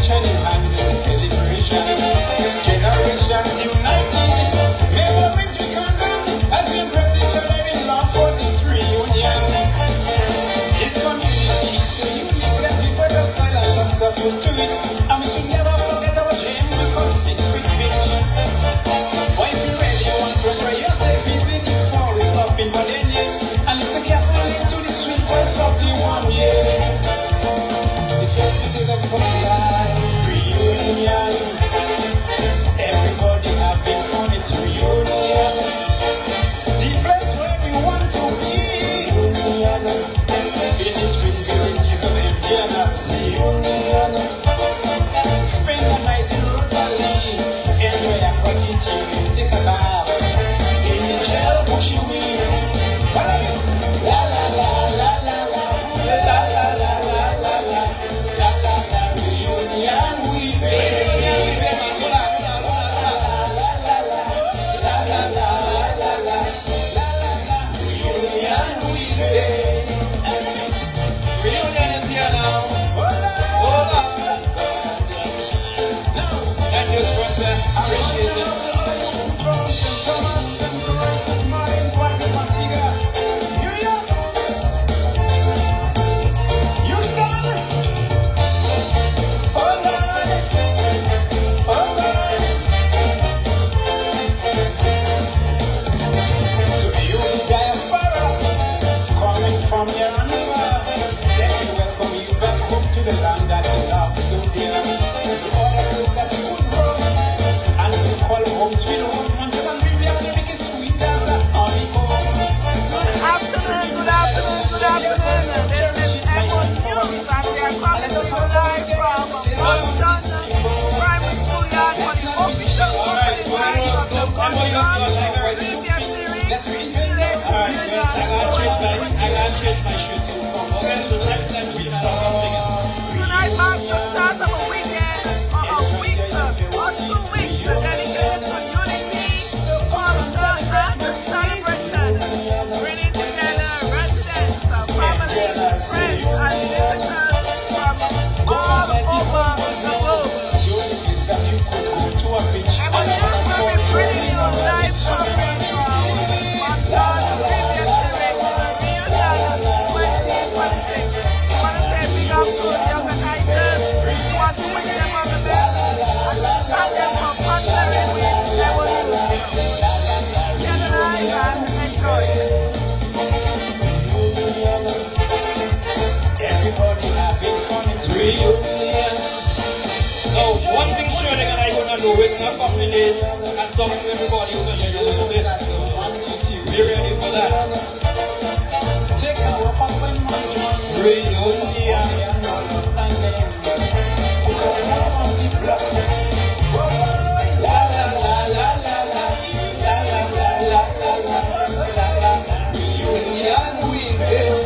joining hands in celebration. Generations united, memories we condone as we embrace each other in love for this reunion. This community is so unique, let's be for the soil and lots of food to it. And we should never forget our dream, we call secret beach. But if you really want to enjoy yourself, visit the forest up in Morne, and listen carefully to the sweet voice of the one, yeah. The festival of life, reunion. Everybody having fun, it's reunion. The place where we want to be, reunion. In the twin villages of Indiana, reunion. Spend the night in Rosalie, enjoy a cottage chicken, take a bath. In the jail, bushy wheel. What are you? La la la la la la la la la la la la la la la. Reunion we made. Reunion is here now. Hold on. Thank you, sponsor. Appreciate it. From St. Thomas and Grace and Martin, Guadalupe, New York. Houston. Hold on. Hold on. To you, diaspora, coming from your far, let me welcome you back home to the land that you love so dear. To all the place that you could grow, and we call home sweet home. Morne Jaune, Riviere Cyrique, sweet as a honeycomb. Good afternoon. This is Emonews, and we are coming to you live from Morne Jaune Primary School Yard for the official opening night of the Morne Jaune Riviere Cyrique Let's read it. Alright, I gotta change my shoes. Okay, so next time we have something else. Tonight marks the start of a weekend, or a week, or 2 weeks dedicated to unity, culture, and celebration, bringing together residents, families, friends, and visitors from all over the globe. Emonews will be bringing you live coverage from Morne Jaune Riviere Cyrique Reunion 2026. I want to say big up to the organizers. We want to wish them all the best and thank them for partnering with Emonews. Get an eye and enjoy. Everybody having fun, it's Reunion. Now, one thing sure they're gonna do, we're gonna combine and talk to everybody who's gonna do a little bit. So, be ready for that. Take our pop and Morne Jaune. Reunion. Reunion we made.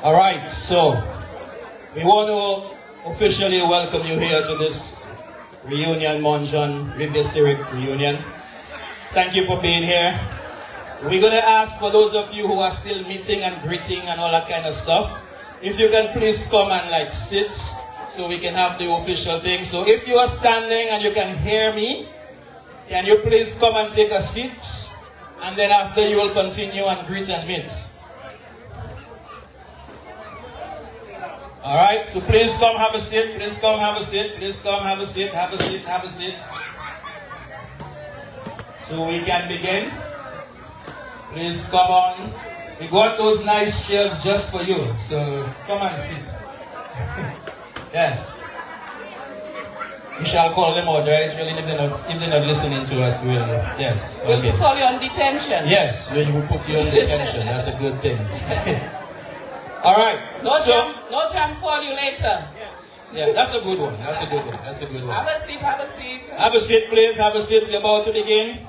All right, so we want to officially welcome you here to this reunion, Morne Jaune Riviere Cyrique reunion. Thank you for being here. We're going to ask for those of you who are still meeting and greeting and all that kind of stuff, if you can please come and like sit so we can have the official thing. So if you are standing and you can hear me, can you please come and take a seat, and then after you will continue and greet and meet. All right, so please come have a seat, please come have a seat, please come have a seat, have a seat, have a seat. So we can begin. Please come on. We got those nice chairs just for you, so come and sit. Yes. We shall call them out, right? Really, if they're not listening to us, we'll, yes. We'll Okay. put all you on detention. Yes, we will put you on detention. That's a good thing. All right. No jam for you later. Yes. Yeah, that's a good one. That's a good one. That's a good one. Have a seat, have a seat. Have a seat, please. Have a seat. We're about to begin.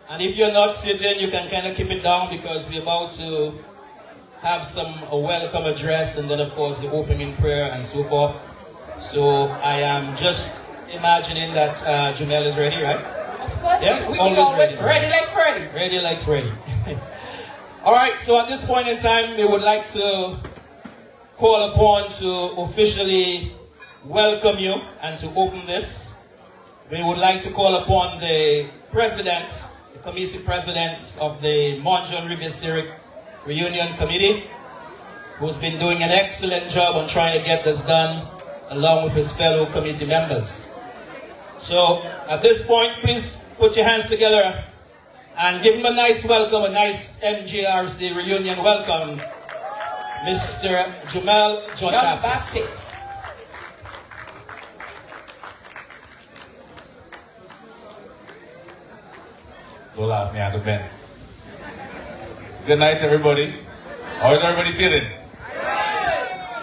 And if you're not sitting, you can kind of keep it down because we're about to have a welcome address, and then of course the opening prayer and so forth. So I am just imagining that Janelle is ready, right? Of course, Yes, we always go ready. ready like Freddy. Ready like Freddy. All right, so at this point in time, we would like to call upon to officially welcome you and to open this. We would like to call upon the presidents, the committee presidents of the Morne Jaune Riviere Cyrique Reunion Committee, who's been doing an excellent job on trying to get this done along with his fellow committee members. So at this point, please put your hands together and give him a nice welcome, a nice MJRC reunion welcome, Mr. Jumel John Baptist. Don't laugh me out of bed. Good night, everybody. How is everybody feeling?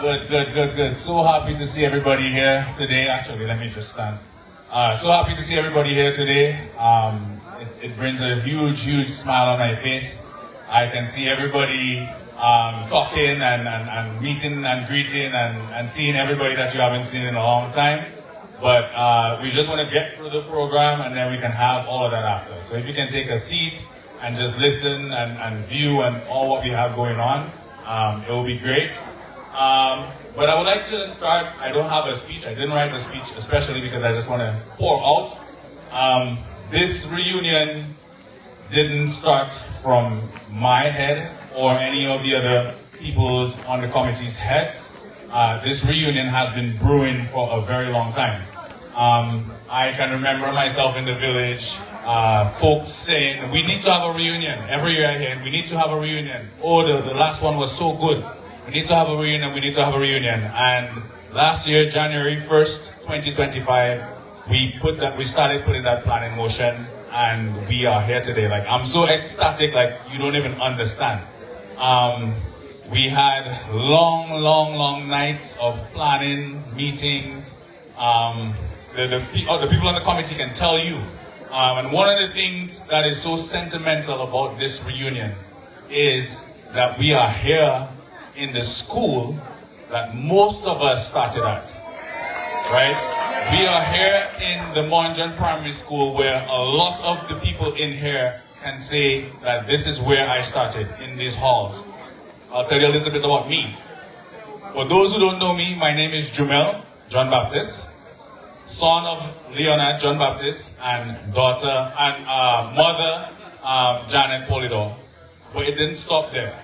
Good. So happy to see everybody here today. Actually, let me just stand. So happy to see everybody here today. It brings a huge smile on my face. I can see everybody talking and meeting and greeting and seeing everybody that you haven't seen in a long time. But we just want to get through the program and then we can have all of that after. So if you can take a seat and just listen and view and all what we have going on, it will be great. But I would like to start. I don't have a speech. I didn't write a speech, especially because I just want to pour out. This reunion didn't start from my head or any of the other people's on the committee's heads. This reunion has been brewing for a very long time. I can remember myself in the village, folks saying, we need to have a reunion. Every year I hear, we need to have a reunion. Oh, the last one was so good. We need to have a reunion, we need to have a reunion. And last year, January 1st, 2025, we started putting that plan in motion, and we are here today. Like, I'm so ecstatic, like, you don't even understand. We had long nights of planning, meetings. The people on the committee can tell you. And one of the things that is so sentimental about this reunion is that we are here in the school that most of us started at, right? We are here in the Morne Jaune Primary School where a lot of the people in here can say that this is where I started, in these halls. I'll tell you a little bit about me. For those who don't know me, my name is Jumel John Baptist, son of Leonard John Baptist and daughter and mother Janet Polidor. But it didn't stop there.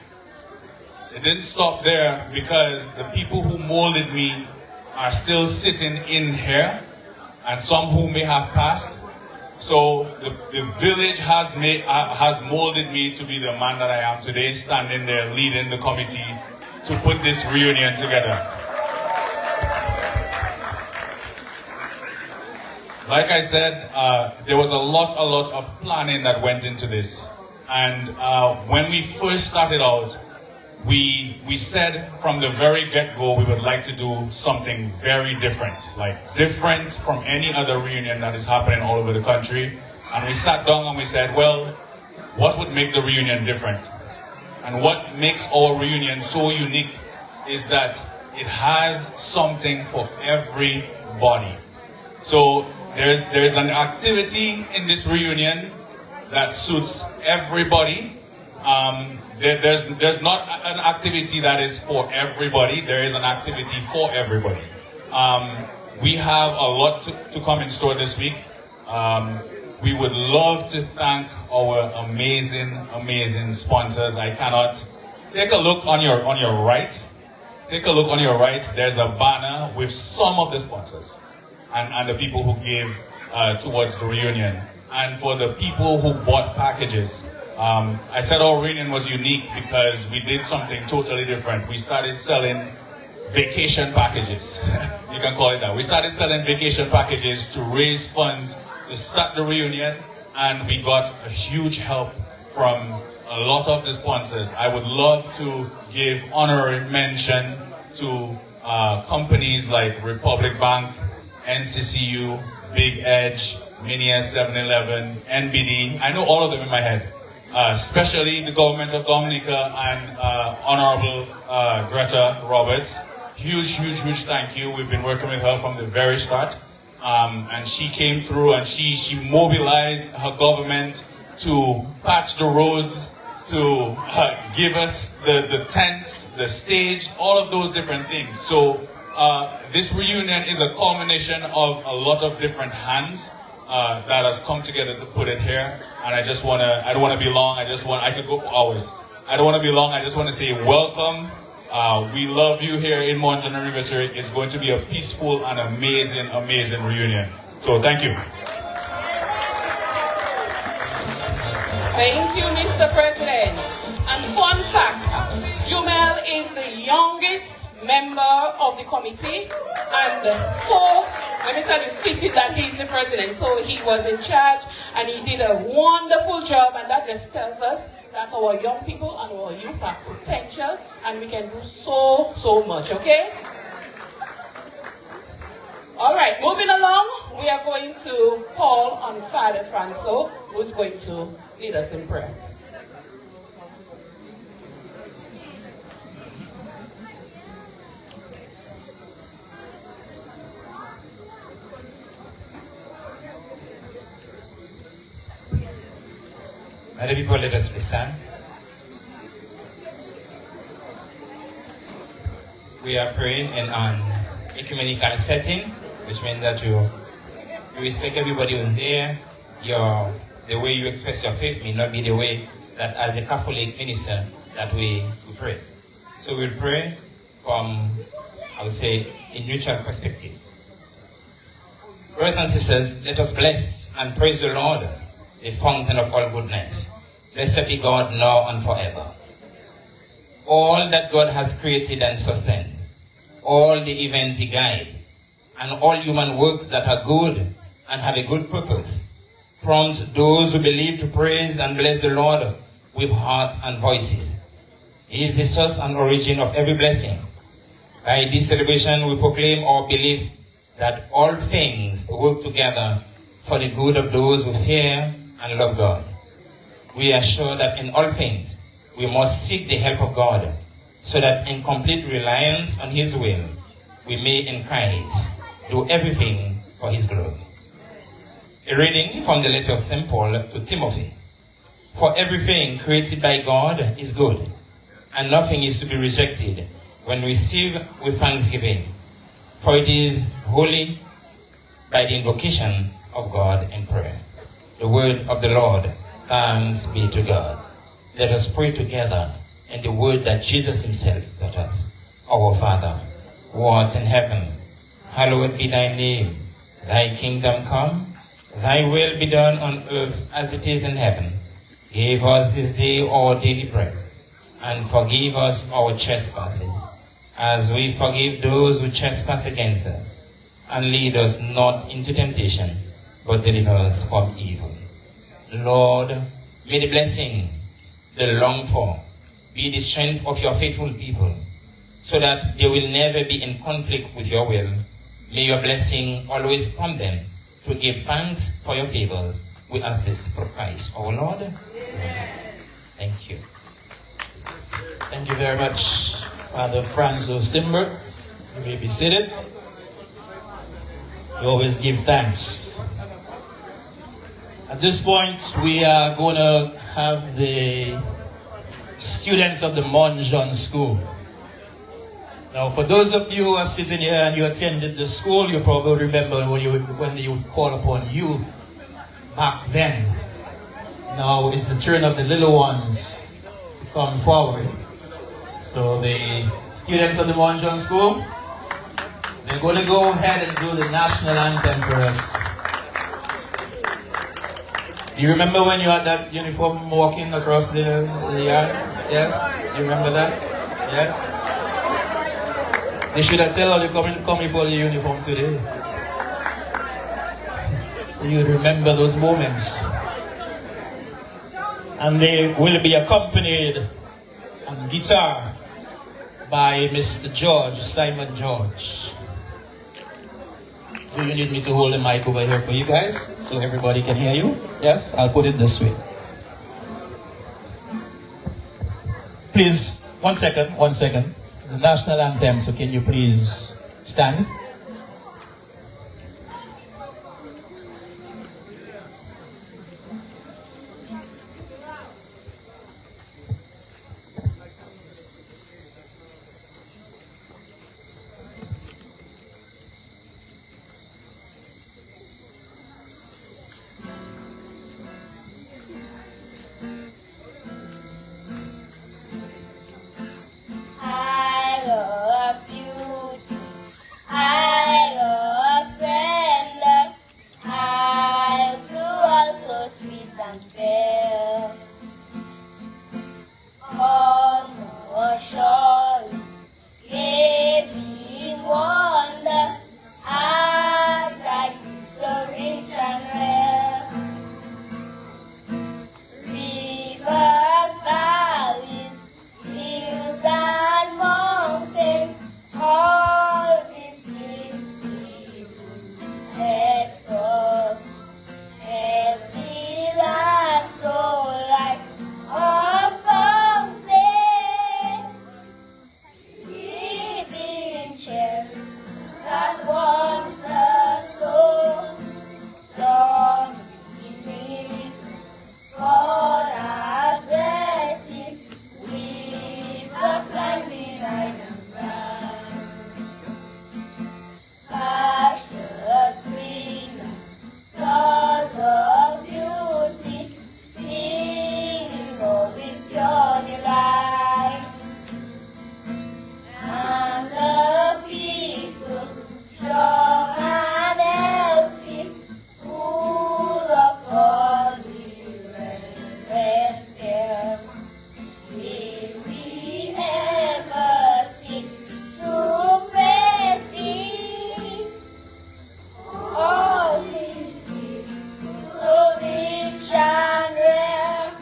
It didn't stop there because the people who molded me are still sitting in here, and some who may have passed. So the village has molded me to be the man that I am today, standing there leading the committee to put this reunion together. Like I said, there was a lot of planning that went into this. And when we first started out, we said from the very get-go we would like to do something very different, like different from any other reunion that is happening all over the country. And we sat down and we said, well, what would make the reunion different? And what makes our reunion so unique is that it has something for everybody. So there's an activity in this reunion that suits everybody. There's not an activity that is for everybody. There is an activity for everybody. We have a lot to come in store this week. We would love to thank our amazing sponsors. I cannot take a look on your right. Take a look on your right. There's a banner with some of the sponsors and the people who gave towards the reunion. And for the people who bought packages. I said our reunion was unique because we did something totally different. We started selling vacation packages. You can call it that. We started selling vacation packages to raise funds to start the reunion, and we got a huge help from a lot of the sponsors. I would love to give honorary mention to companies like Republic Bank, NCCU, Big Edge, Minia 7-Eleven, NBD. I know all of them in my head. especially the government of Dominica and Honorable Greta Roberts. Huge thank you. We've been working with her from the very start. And she came through and she mobilized her government to patch the roads, to give us the tents, the stage, all of those different things. So this reunion is a culmination of a lot of different hands that has come together to put it here. And I don't want to be long. I could go for hours. I don't want to be long. I just want to say welcome. We love you here in Morne Jaune and Riviere Cyrique. It's going to be a peaceful and amazing reunion. So thank you. Thank you, Mr. President. And fun fact, Jumel is the youngest member of the committee. And so, let me tell you, fitted that he's the president. So he was in charge and he did a wonderful job, and that just tells us that our young people and our youth have potential and we can do so much, okay? All right, moving along, we are going to call on Father Franco, who's going to lead us in prayer. Other people, let us listen. We are praying in an ecumenical setting, which means that you respect everybody who's there. The way you express your faith may not be the way that as a Catholic minister that we pray. So we'll pray from, I would say, a neutral perspective. Brothers and sisters, let us bless and praise the Lord, the fountain of all goodness. Blessed be God now and forever. All that God has created and sustains, all the events he guides, and all human works that are good and have a good purpose, prompts those who believe to praise and bless the Lord with hearts and voices. He is the source and origin of every blessing. By this celebration, we proclaim our belief that all things work together for the good of those who fear and love God. We are sure that in all things, we must seek the help of God, so that in complete reliance on his will, we may in Christ do everything for his glory. A reading from the letter of St. Paul to Timothy. For everything created by God is good, and nothing is to be rejected when received with thanksgiving, for it is holy by the invocation of God in prayer. The word of the Lord. Thanks be to God. Let us pray together in the word that Jesus himself taught us. Our Father, who art in heaven, hallowed be thy name. Thy kingdom come, thy will be done on earth as it is in heaven. Give us this day our daily bread, and forgive us our trespasses, as we forgive those who trespass against us. And lead us not into temptation, but deliver us from evil. Lord, may the blessing, the longed for, be the strength of your faithful people, so that they will never be in conflict with your will. May your blessing always prompt them to give thanks for your favors. We ask this for Christ, our Lord. Amen. Thank you. Thank you very much, Father Franco Simberts. You may be seated. You always give thanks. At this point, we are going to have the students of the Morne Jaune school. Now, for those of you who are sitting here and you attended the school, you probably remember when they would call upon you back then. Now it's the turn of the little ones to come forward. So the students of the Morne Jaune school, they're going to go ahead and do the national anthem for us. You remember when you had that uniform walking across the yard? Yes? You remember that? Yes? They should have told you coming for the uniform today. So you remember those moments. And they will be accompanied on guitar by Mr. George, Simon George. Do you need me to hold the mic over here for you guys so everybody can hear you? Yes, I'll put it this way. Please, 1 second, 1 second. It's the national anthem, so can you please stand? I love beauty, I love splendor, I do also sweet and fair. On the shore, gazing wonder, I like so rich and rare. Rivers, valleys, hills and mountains, all this gives me to explore. Every land so like a fountain, giving chance that warms the soul. Lord, we need God has blessed it with a climbing light and ground. Pastures green, flowers of beauty, mingle with pure delight. And the people, strong and healthy, full of holy reverent fear. Will we ever seek to praise Thee? All things is so rich and rare.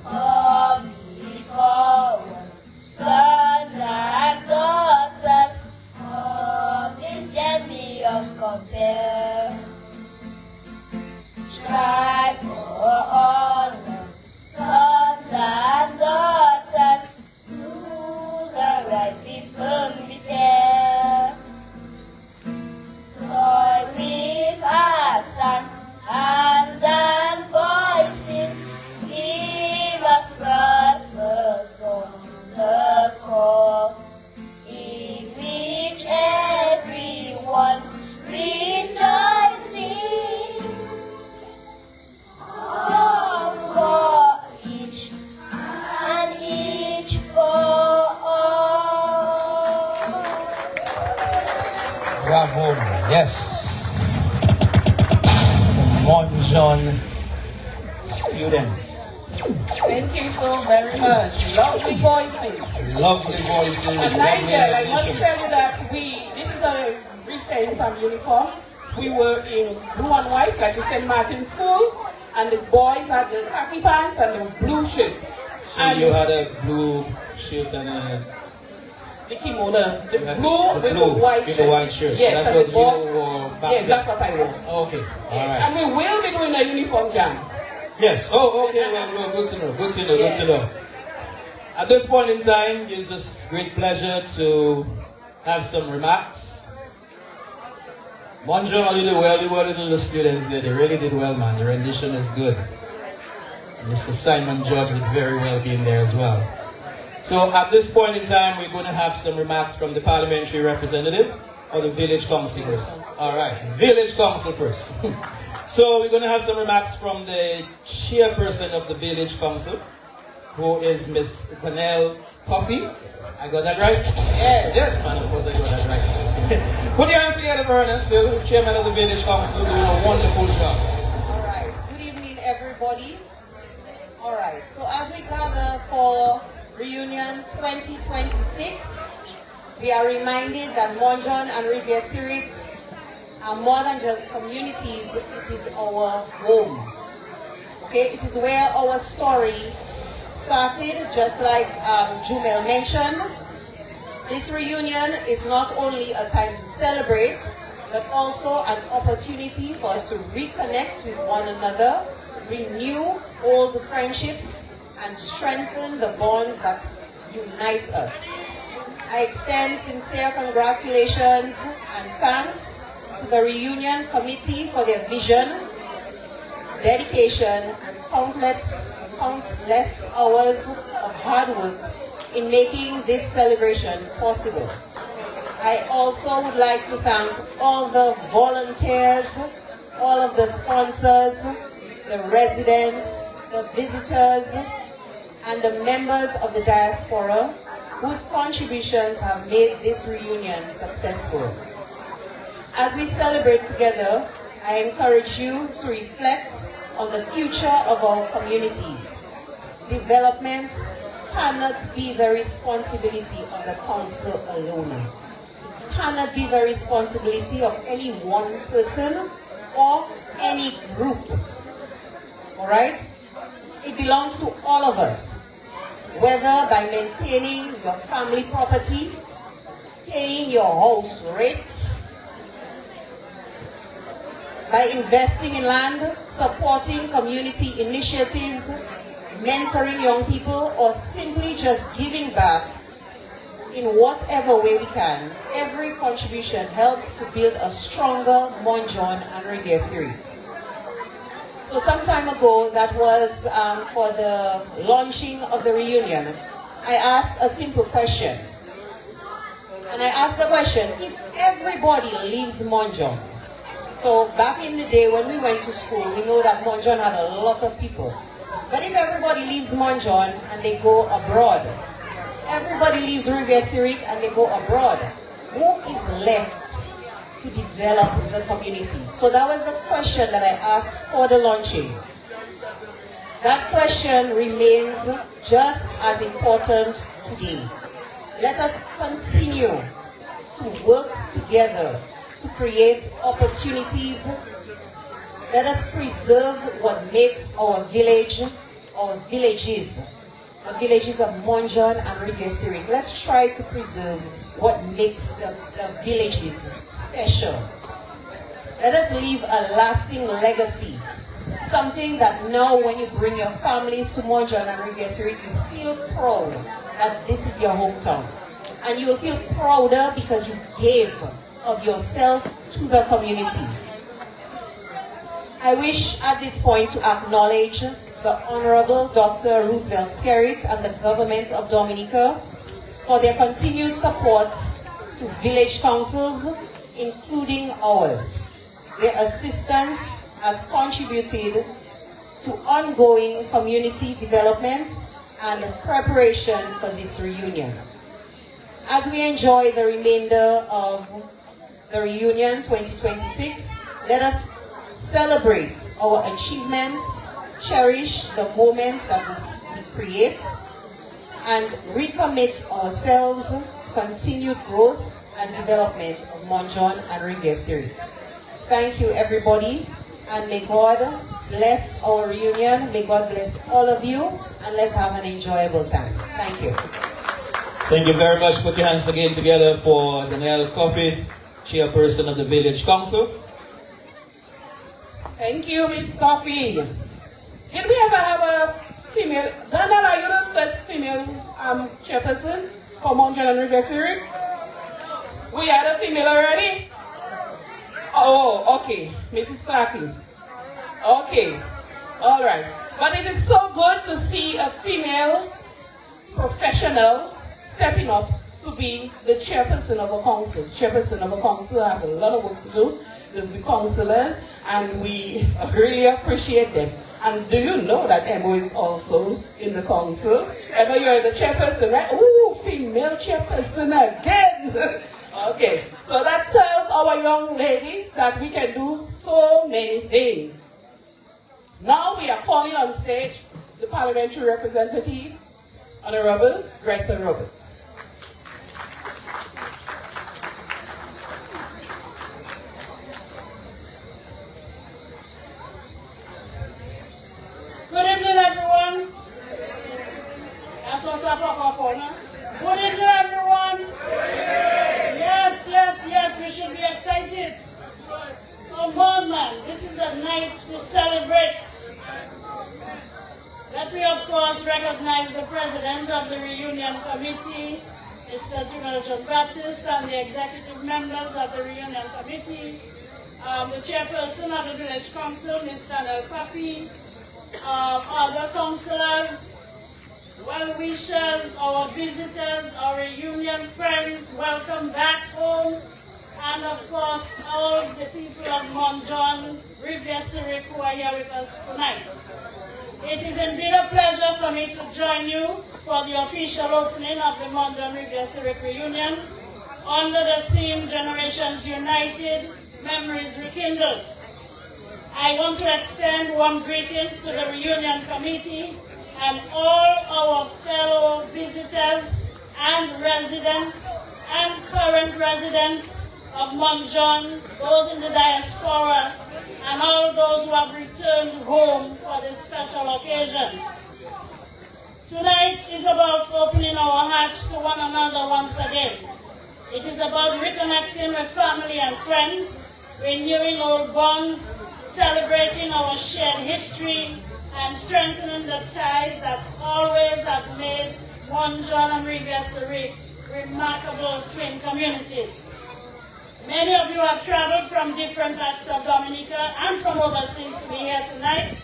Come ye forward, sons and daughters, of this gem beyond compare. Strive for honor, sons and daughters, do the right, be firm, be fair. Toil with hearts and hands and voices, we must prosper on the cause, in which everyone rejoicing, all for each and each for all. Bravo, yes. Morne Jaune students. Thank you so very much. Lovely voices. Lovely voices. And Nigel, I must tell you that this is a recent uniform. We were in blue and white, like the St. Martin's School, and the boys had the khaki pants and the blue shirts. So and you had a blue shirt and a... the kimono, the You had blue with the white with shirt. the white shirt. Yes, So and that's the what boy- you wore back Yes, then? that's what I wore. Okay, all Yes. right. And we will be doing a uniform jam. Yes. Oh, okay. Well, good to know. Good to know. Good to know. At this point in time, gives us great pleasure to have some remarks. Morne Jaune did well. The word is the students there. They really did well, man. The rendition is good. Mr. Simon George did very well being there as well. So at this point in time, we're going to have some remarks from the parliamentary representative or the village council first. All right, village council first. So we're going to have some remarks from the chairperson of the village council, who is Miss Cornell Coffey. I got that right? Yes. Yes, man, of course I got that right. Put your hands together for Ernest, still, chairman of the village council, doing a wonderful job. All right. Good evening, everybody. All right. So as we gather for Reunion 2026, we are reminded that Morne Jaune and Riviere Cyrique are more than just communities. It is our home. Okay. It is where our story started, just like Jumel mentioned. This reunion is not only a time to celebrate, but also an opportunity for us to reconnect with one another, renew old friendships, and strengthen the bonds that unite us. I extend sincere congratulations and thanks to the Reunion Committee for their vision, dedication, and countless hours of hard work in making this celebration possible. I also would like to thank all the volunteers, all of the sponsors, the residents, the visitors, and the members of the diaspora whose contributions have made this reunion successful. As we celebrate together, I encourage you to reflect on the future of our communities. Development cannot be the responsibility of the council alone. It cannot be the responsibility of any one person or any group. All right? It belongs to all of us, whether by maintaining your family property, paying your house rates, by investing in land, supporting community initiatives, mentoring young people, or simply just giving back in whatever way we can. Every contribution helps to build a stronger Morne Jaune and Riviere Cyrique. So some time ago, that was for the launching of the reunion, I asked a simple question. And I asked the question, if everybody leaves Morne Jaune, so back in the day when we went to school, we know that Morne Jaune had a lot of people. But if everybody leaves Morne Jaune and they go abroad, everybody leaves Riviere Cyrique and they go abroad, who is left to develop the community? So that was the question that I asked for the launching. That question remains just as important today. Let us continue to work together to create opportunities. Let us preserve what makes our village, our villages, the villages of Morne Jaune and Riviere Cyrique. Let's try to preserve what makes the villages special. Let us leave a lasting legacy. Something that now when you bring your families to Morne Jaune and Riviere Cyrique, you feel proud that this is your hometown. And you will feel prouder because you gave of yourself to the community. I wish at this point to acknowledge the Honorable Dr. Roosevelt Skerrit and the government of Dominica for their continued support to village councils, including ours. Their assistance has contributed to ongoing community development and preparation for this reunion. As we enjoy the remainder of the reunion 2026, let us celebrate our achievements, cherish the moments that we create, and recommit ourselves to continued growth and development of Morne Jaune and Riviere Cyrique. Thank you, everybody, and may God bless our reunion. May God bless all of you, and let's have an enjoyable time. Thank you. Thank you very much. Put your hands again together for Danielle Coffey, Chairperson of the Village Council. Thank you, Ms. Coffey. Did we ever have a female? Danielle, are you the first female chairperson for Morne Jaune and Riviere Cyrique? We had a female already? Oh, okay. Mrs. Clarky. Okay. All right. But it is so good to see a female professional stepping up to be the chairperson of a council. Chairperson of a council has a lot of work to do with the councillors, and we really appreciate them. And do you know that Emma is also in the council? Emma, you're the chairperson, right? Ooh, female chairperson again. Okay, so that tells our young ladies that we can do so many things. Now we are calling on stage the parliamentary representative, Honorable Greta Roberts. Good evening, everyone. That's what's up, Papa. Good evening, everyone. Yes, we should be excited. Come on, man. This is a night to celebrate. Let me, of course, recognize the president of the reunion committee. Mr. Jumel John Baptist, and the executive members of the Reunion Committee, the chairperson of the Village Council, Ms. Daniel Papi, other councillors, well-wishers, our visitors, our reunion friends, welcome back home, and of course all the people of Morne Jaune, Riviere Cyrique who are here with us tonight. It is indeed a pleasure for me to join you for the official opening of the Morne Jaune Riviere Cyrique reunion under the theme Generations United, Memories Rekindled. I want to extend warm greetings to the reunion committee and all our fellow visitors and residents and current residents of Morne Jaune, those in the diaspora, and all those who have returned home for this special occasion. Tonight is about opening our hearts to one another once again. It is about reconnecting with family and friends, renewing old bonds, celebrating our shared history, and strengthening the ties that always have made Morne Jaune and Riviere Cyrique remarkable twin communities. Many of you have traveled from different parts of Dominica and from overseas to be here tonight.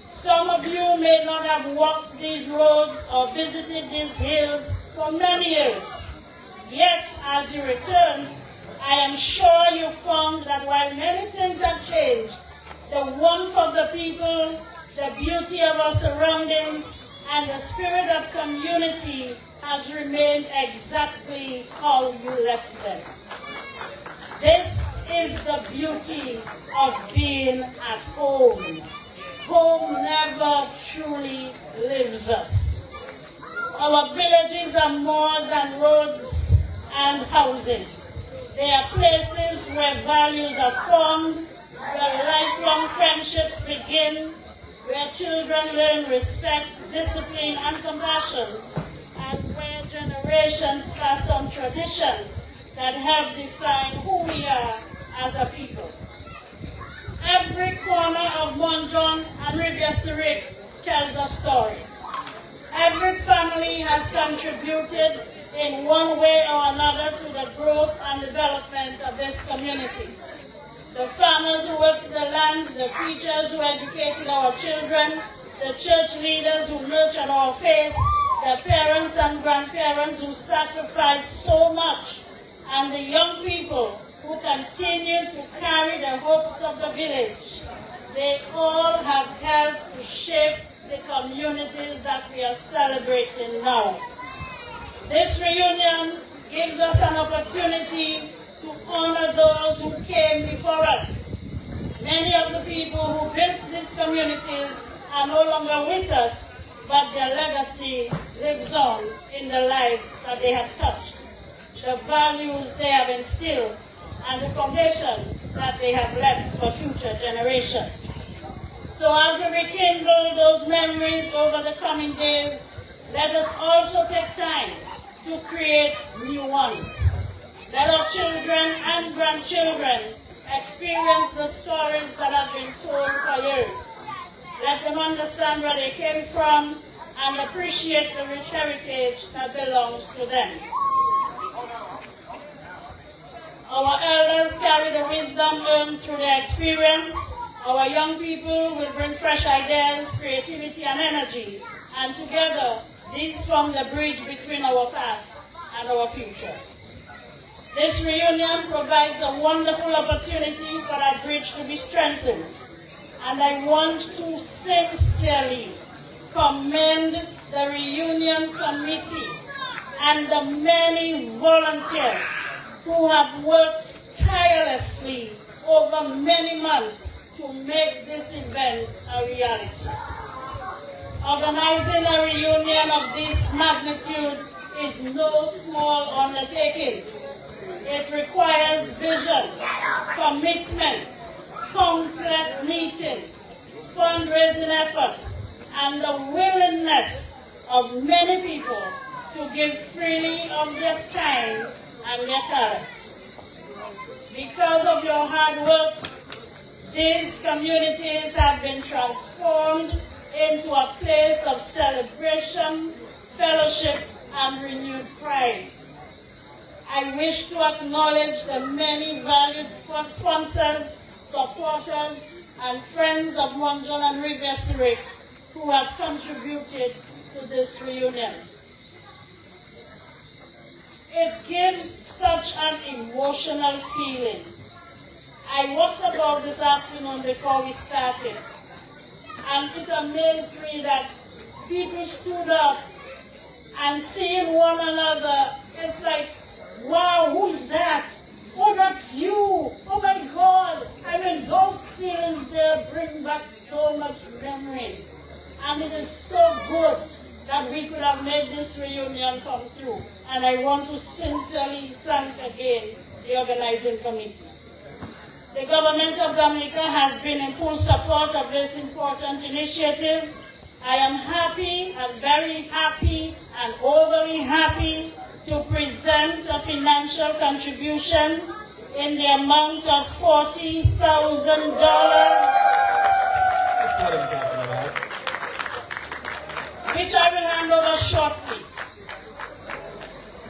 Some of you may not have walked these roads or visited these hills for many years. Yet, as you return, I am sure you found that while many things have changed, the warmth of the people, the beauty of our surroundings, and the spirit of community has remained exactly how you left them. This is the beauty of being at home. Home never truly leaves us. Our villages are more than roads and houses. They are places where values are formed, where lifelong friendships begin, where children learn respect, discipline, and compassion, and where generations pass on traditions that help define who we are as a people. Every corner of Morne Jaune and Riviere Cyrique tells a story. Every family has contributed in one way or another to the growth and development of this community. The farmers who worked the land, the teachers who educated our children, the church leaders who nurtured our faith, the parents and grandparents who sacrificed so much, and the young people who continue to carry the hopes of the village. They all have helped to shape the communities that we are celebrating now. This reunion gives us an opportunity to honor those who came before us. Many of the people who built these communities are no longer with us, but their legacy lives on in the lives that they have touched, the values they have instilled, and the foundation that they have left for future generations. So as we rekindle those memories over the coming days, let us also take time to create new ones. Let our children and grandchildren experience the stories that have been told for years. Let them understand where they came from and appreciate the rich heritage that belongs to them. Our elders carry the wisdom earned through their experience. Our young people will bring fresh ideas, creativity, and energy. And together, these form the bridge between our past and our future. This reunion provides a wonderful opportunity for that bridge to be strengthened. And I want to sincerely commend the reunion committee and the many volunteers who have worked tirelessly over many months to make this event a reality. Organizing a reunion of this magnitude is no small undertaking. It requires vision, commitment, countless meetings, fundraising efforts, and the willingness of many people to give freely of their time and their talent. Because of your hard work, these communities have been transformed into a place of celebration, fellowship, and renewed pride. I wish to acknowledge the many valued sponsors, supporters, and friends of Morne Jaune and Riviere Cyrique who have contributed to this reunion. It gives such an emotional feeling. I walked about this afternoon before we started, and it amazed me that people stood up and seeing one another. It's like, wow, who's that? Oh, that's you. Oh my God. I mean, those feelings there bring back so much memories. And it is so good that we could have made this reunion come through. And I want to sincerely thank again the organizing committee. The government of Dominica has been in full support of this important initiative. I am happy and very happy and overly happy to present a financial contribution in the amount of $40,000. That's what I'm talking about. Which I will hand over shortly.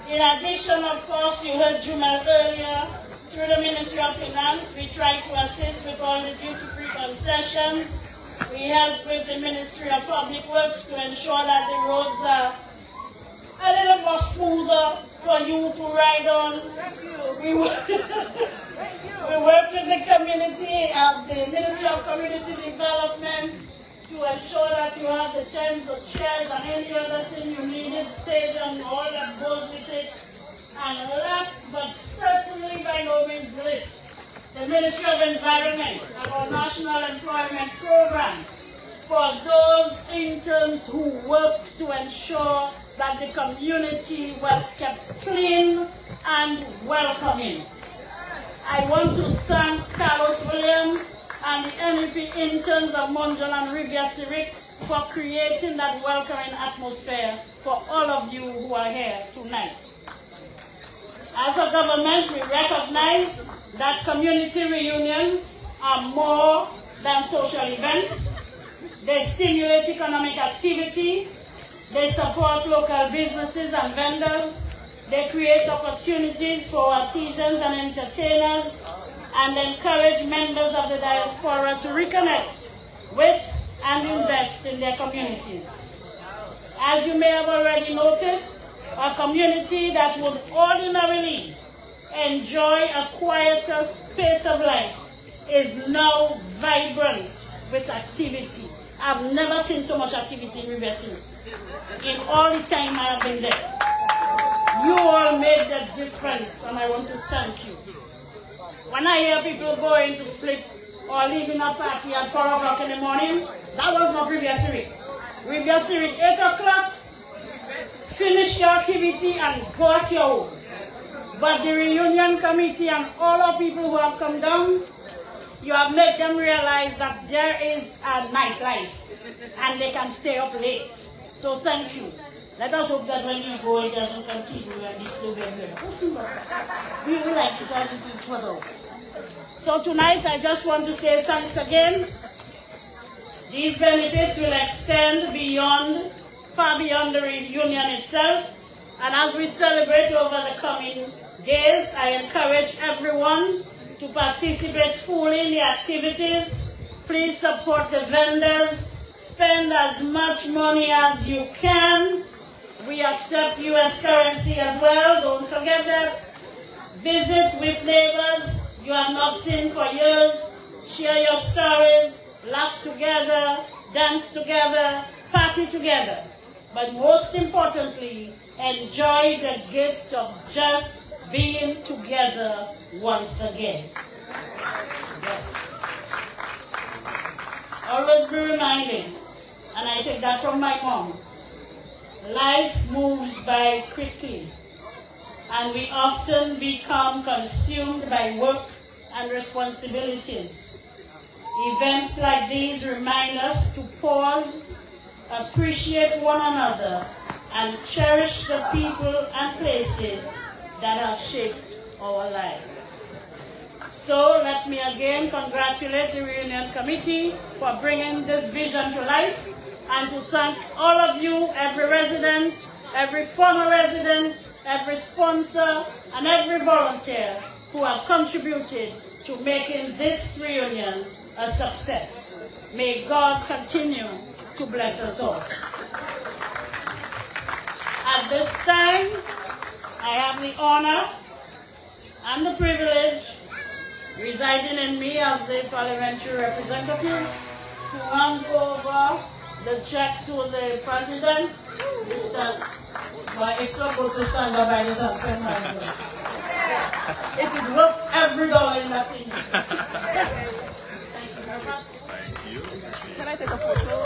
In addition, of course, you heard Jumel earlier, through the Ministry of Finance, we try to assist with all the duty-free concessions. We help with the Ministry of Public Works to ensure that the roads are a little more smoother for you to ride on. We work with the community, the Ministry of Community Development, to ensure that you have the tents, the chairs, and any other thing you needed, stadium, all that goes with it. And last but certainly by no means least, the Ministry of Environment and our National Employment Program for those interns who worked to ensure that the community was kept clean and welcoming. I want to thank Carlos Williams and the NEP interns of Morne Jaune and Riviere Cyrique for creating that welcoming atmosphere for all of you who are here tonight. As a government, we recognize that community reunions are more than social events. They stimulate economic activity. They support local businesses and vendors. They create opportunities for artisans and entertainers, and encourage members of the diaspora to reconnect with and invest in their communities. As you may have already noticed, a community that would ordinarily enjoy a quieter pace of life is now vibrant with activity. I've never seen so much activity in Riviere Cyrique in all the time I have been there. You all made the difference, and I want to thank you. When I hear people going to sleep or leaving a party at 4 o'clock in the morning, that was not Riviere Cyrique. Riviere Cyrique, 8 o'clock, finish your activity and go at your home. But the reunion committee and all our people who have come down, you have made them realize that there is a nightlife and they can stay up late. So thank you. Let us hope that when you go, it doesn't continue and this will be we will like it as it is for now. So tonight, I just want to say thanks again. These benefits will extend beyond, far beyond the reunion itself. And as we celebrate over the coming days, I encourage everyone to participate fully in the activities. Please support the vendors. Spend as much money as you can. We accept US currency as well, don't forget that. Visit with neighbors you have not seen for years. Share your stories, laugh together, dance together, party together. But most importantly, enjoy the gift of just being together once again. Yes. Always be reminded, and I take that from my mom, life moves by quickly, and we often become consumed by work and responsibilities. Events like these remind us to pause, appreciate one another, and cherish the people and places that have shaped our lives. So let me again congratulate the Reunion Committee for bringing this vision to life, and to thank all of you, every resident, every former resident, every sponsor, and every volunteer who have contributed to making this reunion a success. May God continue to bless us all. At this time, I have the honor and the privilege residing in me as the parliamentary representative to hand over the check to the president. But it's so good to stand up by this and send my bill. It is worth every dollar in that thing. Thank you. Can I take a photo?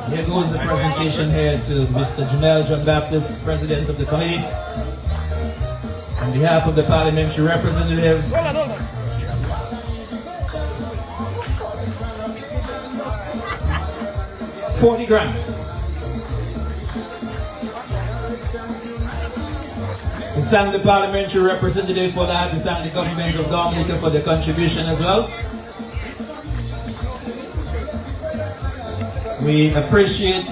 Here goes the presentation here to Mr. Morne Jaune Baptist, President of the committee. On behalf of the parliamentary representative, 40 grand. We thank the parliamentary representative for that. We thank the government of Dominica for the contribution as well. We appreciate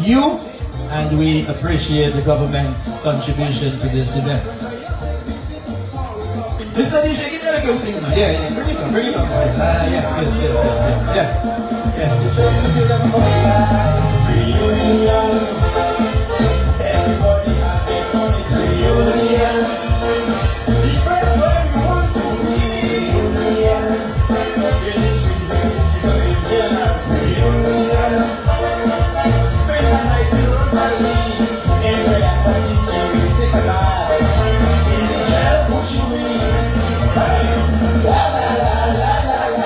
you and we appreciate the government's contribution to this event. Mr. DJ, give me a good thing. Yeah, bring it up, yes. Everybody having fun, it's a reunion. The best way we want to be. Spend the night in Rosalie. Enjoy that party, take a laugh. In the jail, push you in. La la la la la la.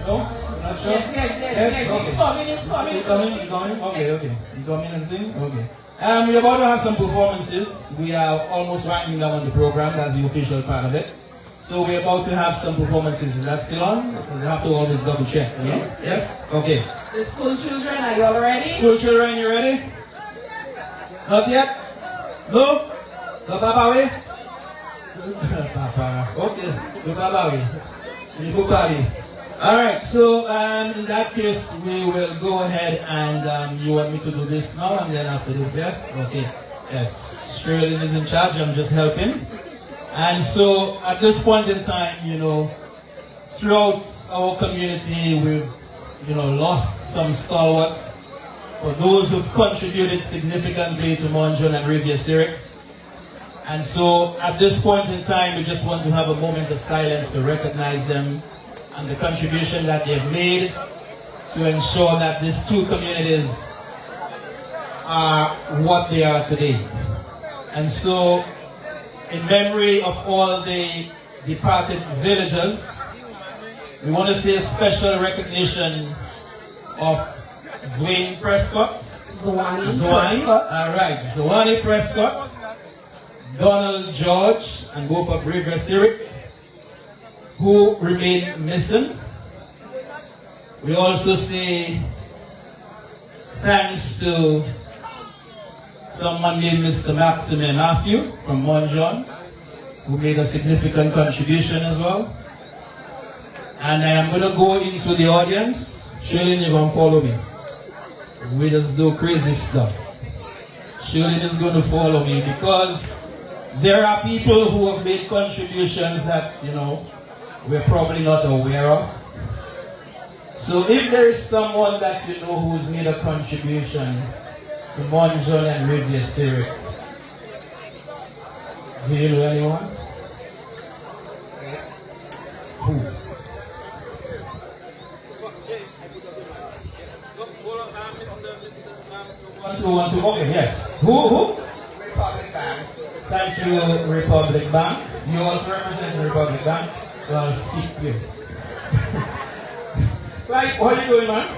No? Not sure? Yes. Okay. You coming? Okay. You come in and sing? Okay. We're about to have some performances. We are almost winding down the program. That's the official part of it. So we're about to have some performances. Is that still on? Because we have to always double check. Yes? Okay. The school children, are you all ready? School children, you ready? Not yet? No? The Papa way? Papa. Okay. The Papa way. The Bukari. Alright, so in that case, we will go ahead and you want me to do this now and then after the yes? Okay. Yes. Shirley is in charge, I'm just helping. And so at this point in time, throughout our community, we've, lost some stalwarts. For those who've contributed significantly to Morne Jaune and Riviere Cyrique. And so at this point in time, we just want to have a moment of silence to recognize them and the contribution that they've made to ensure that these two communities are what they are today. And so, in memory of all the departed villagers, we want to say a special recognition of Zwayne Prescott. Zwayne. Alright, Zwayne Prescott, Donald George, and both of Riviere Cyrique, who remain missing. We also say thanks to someone named Mr. Maximin Matthew from Morne Jaune, who made a significant contribution as well. And I am going to go into the audience. Shirley, you're going to follow me. We just do crazy stuff. Shirley is going to follow me because there are people who have made contributions that, we're probably not aware of. So if there is someone that who's made a contribution to Morne Jaune and Riviere Cyrique, do you know anyone? Who? One, two, okay, yes. Who? Republic Bank. Thank you, Republic Bank. You also represent the Republic Bank, so I'll speak here. Clyde, how you doing, man?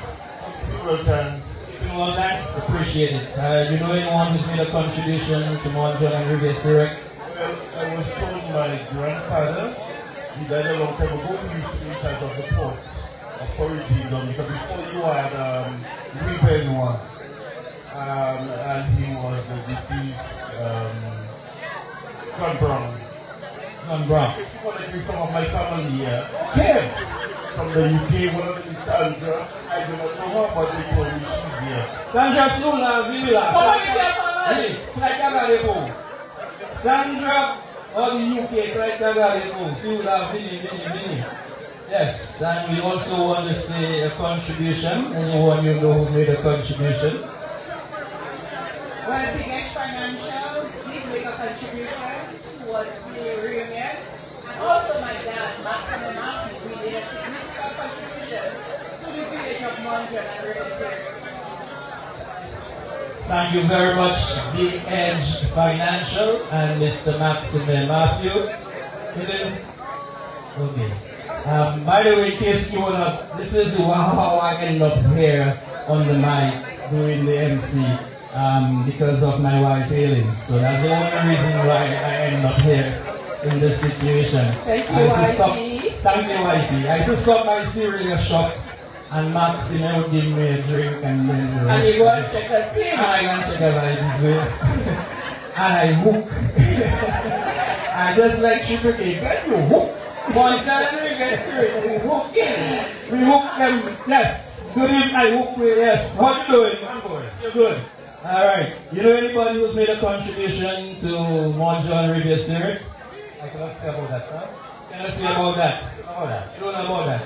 Well, thanks. Well, thanks. Appreciate it. You know anyone who's made a contribution to Morne Jaune and Riviere Cyrique? Well, I was told my grandfather, he died a long time ago, he used to be in charge of the port authority, because before you had Riviere, and he was the deceased John Brown. John Brown. People like me, some of my family here. Okay. From the UK, one of them is Sandra. I do not know her, but they told me she's here. Sandra Slula, Villa. Hey, Clyde Tagalego. Sandra or the UK, Clyde Tagalego. Slula, Vinny. Yes, and we also want to say a contribution. Anyone you know who made a contribution? Well, Big Edge Financial did make a contribution towards the reunion. And also my dad, Maximum Matthew, we did a significant contribution to the village of Morne Jaune and Riviere Cyrique. Thank you very much, Big Edge Financial and Mr. Maxime Matthew. It is okay. By the way, in case you wanna, this is how I end up here on the mic doing the MC because of my wife Aileen. So that's the only reason why I end up here in this situation. Thank you, wifey. Thank you, wifey. I used to stop my cereal shop and Maxime would give me a drink and then the rest. And you go and check a thing. And I go and check a light and I hook. I just like sugar cake. Can you hook? Morne Jaune and Riviere Cyrique, we hook in. We hook them, yes. Good evening, I hook with, yes. How you doing? I'm good. You're good. Alright. You know anybody who's made a contribution to Morne Jaune and Riviere Cyrique? I cannot say about that, huh? Can I say about that? About that. You don't know about that?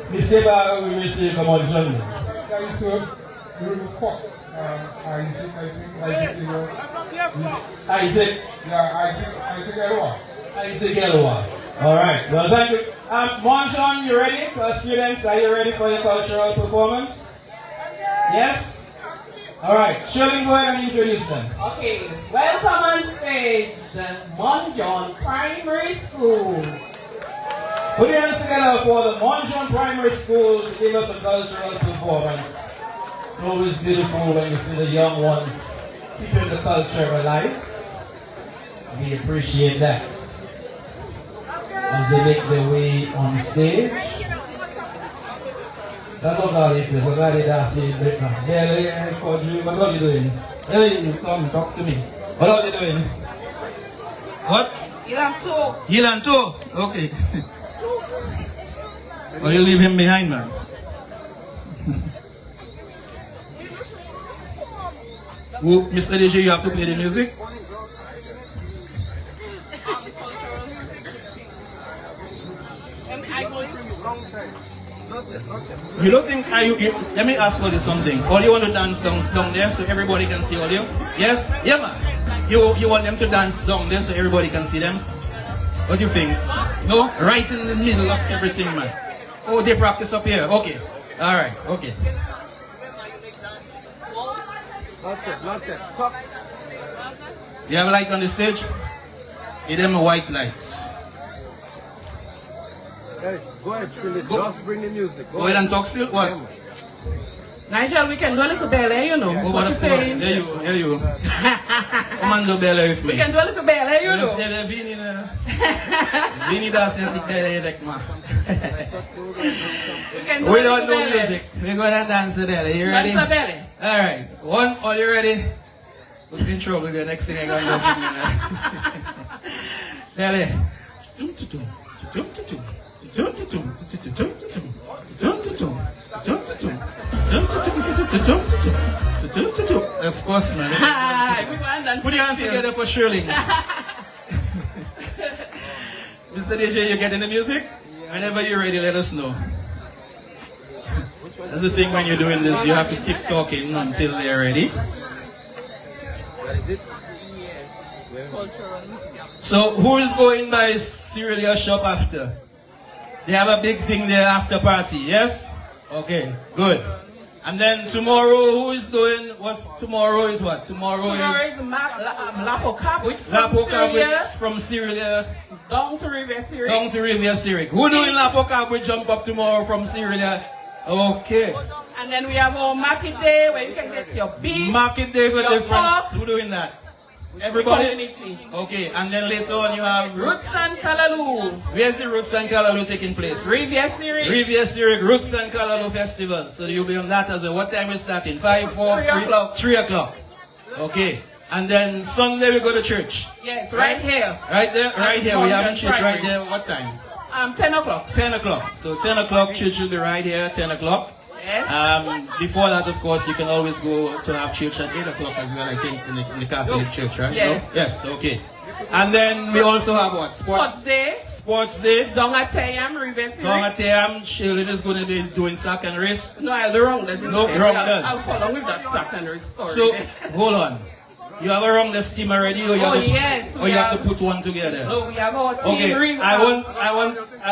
The same about Riviere Cyrique and Morne Jaune. Guys, you're the fuck. Isaac, you know. Isaac? Yeah, Isaac Elwa. Isaac Elwa. Alright, well thank you. Morne Jaune, you ready? Students, are you ready for your cultural performance? Yes? Alright, Shirley, go ahead and introduce them. Okay, welcome on stage the Morne Jaune Primary School. Put your hands together for the Morne Jaune Primary School to give us a cultural performance. It's always beautiful when you see the young ones keeping the culture alive. We appreciate that. As they make their way on stage. That's what God is. What God is asking. Hey, what are you doing? Hey, you come talk to me. What are you doing? What? Yilan too. Okay. Or you leave him behind, man. Mr. DJ, you have to play the music. You don't think, let me ask you something. All you want to dance down there so everybody can see all you? Yes? Yeah, man. You want them to dance down there so everybody can see them? What do you think? No? Right in the middle of everything, man. Oh, they practice up here. Okay. Alright, okay. Not it. You have a light on the stage? Give them white lights. Hey, go ahead, spill it. Just bring the music. Go ahead and talk still? What? Nigel, we can do a little ballet, you know. What you saying? There you go. Come and do ballet with me. We can do a little ballet, you know. Vini dancing to ballet, man. We don't do music. We're going to dance the ballet. You ready? Dance the ballet. Alright. One, are you ready? What's in trouble with the next thing I got to do? Ballet. Of course, man. Put your hands together for Shirley. Mr. DJ, you getting the music? Whenever you're ready, let us know. That's the thing when you're doing this, you have to keep talking until they're ready. What is it? So, who is going by cereal shop after? They have a big thing there after party, yes? Okay, good. And then tomorrow, who is doing, tomorrow is what? Tomorrow is Lapo Cabot from Cyrique. Down to Riviere Cyrique. Down to Riviere Cyrique. Who doing Lapo Cabot jump up tomorrow from Cyrique? Okay. And then we have our market day where you can get your beef. Market day for difference. pork. Who doing that? Everybody? Community. Okay, and then later on you have Roots and Kalaloo. Where's the Roots and Kalaloo taking place? Riviere Cyrique. Riviere Cyrique Roots and Kalaloo Festival. So you'll be on that as well. What time is starting? 5, 4, 3 o'clock. 3 o'clock. Okay. And then Sunday we go to church. Yes, right here. Right there? Right here. We have church right Friday. there. What time? 10 o'clock. 10 o'clock. So 10 o'clock church will be right here at 10 o'clock. Yes. Before that, of course, you can always go to have church at 8 o'clock as well, I think, in the Catholic church, right? Yes. No? Yes, okay. And then we also have what? Sports day. Sports day. Down at Tayam, Riviere Cyrique. Down at Tayam, Shirley is going to be doing sack and race. No, I'll do wrong. No, wrong does. I'll follow with that sack and race story. So, hold on. You have a wrong this team already, or you have, yes, or you have to put one together? No, we have our team. Okay, I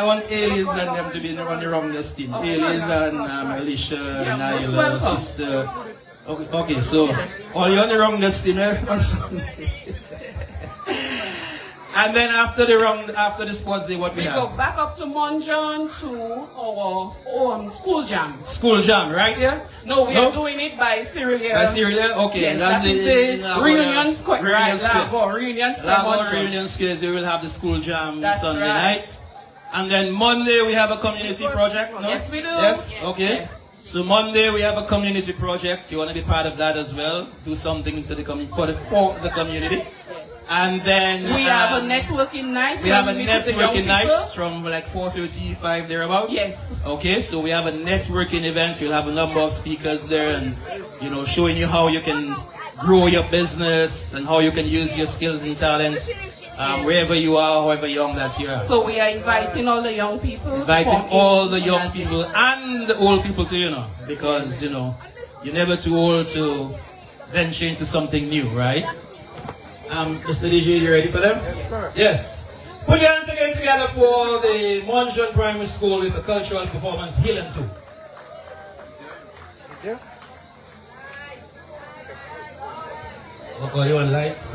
want Elias and them to be on the wrong this team. Elias and Alicia, Naila, sister. Okay, so all you on the wrong this team on Sunday. And then after the sports day, what we have? We go back up to Morne Jaune to our school jam. School jam, right here? No, we are doing it by Cyrique. By Cyrique? Okay. Yes, that is the Reunion Square. Right, Reunion Square. Lago Reunion Square, you will have the school jam Sunday right. night. And then Monday we have a community project, no? Yes, we do. Yes? Okay. Yes. So Monday we have a community project. You want to be part of that as well? Do something to the for the community. And then we have a networking night. We have a networking night from like 4:35 thereabout. Yes. Okay, so we have a networking event. You'll have a number of speakers there, and showing you how you can grow your business and how you can use your skills and talents wherever you are, however young that you are. So we are inviting all the young people. Inviting all the young people and the old people too, because you're never too old to venture into something new, right? Mr. DJ, you ready for them? Yes. Put your hands again together for the Morne Jaune Primary School with the cultural performance Healing 2. Yeah. Okay, you on lights?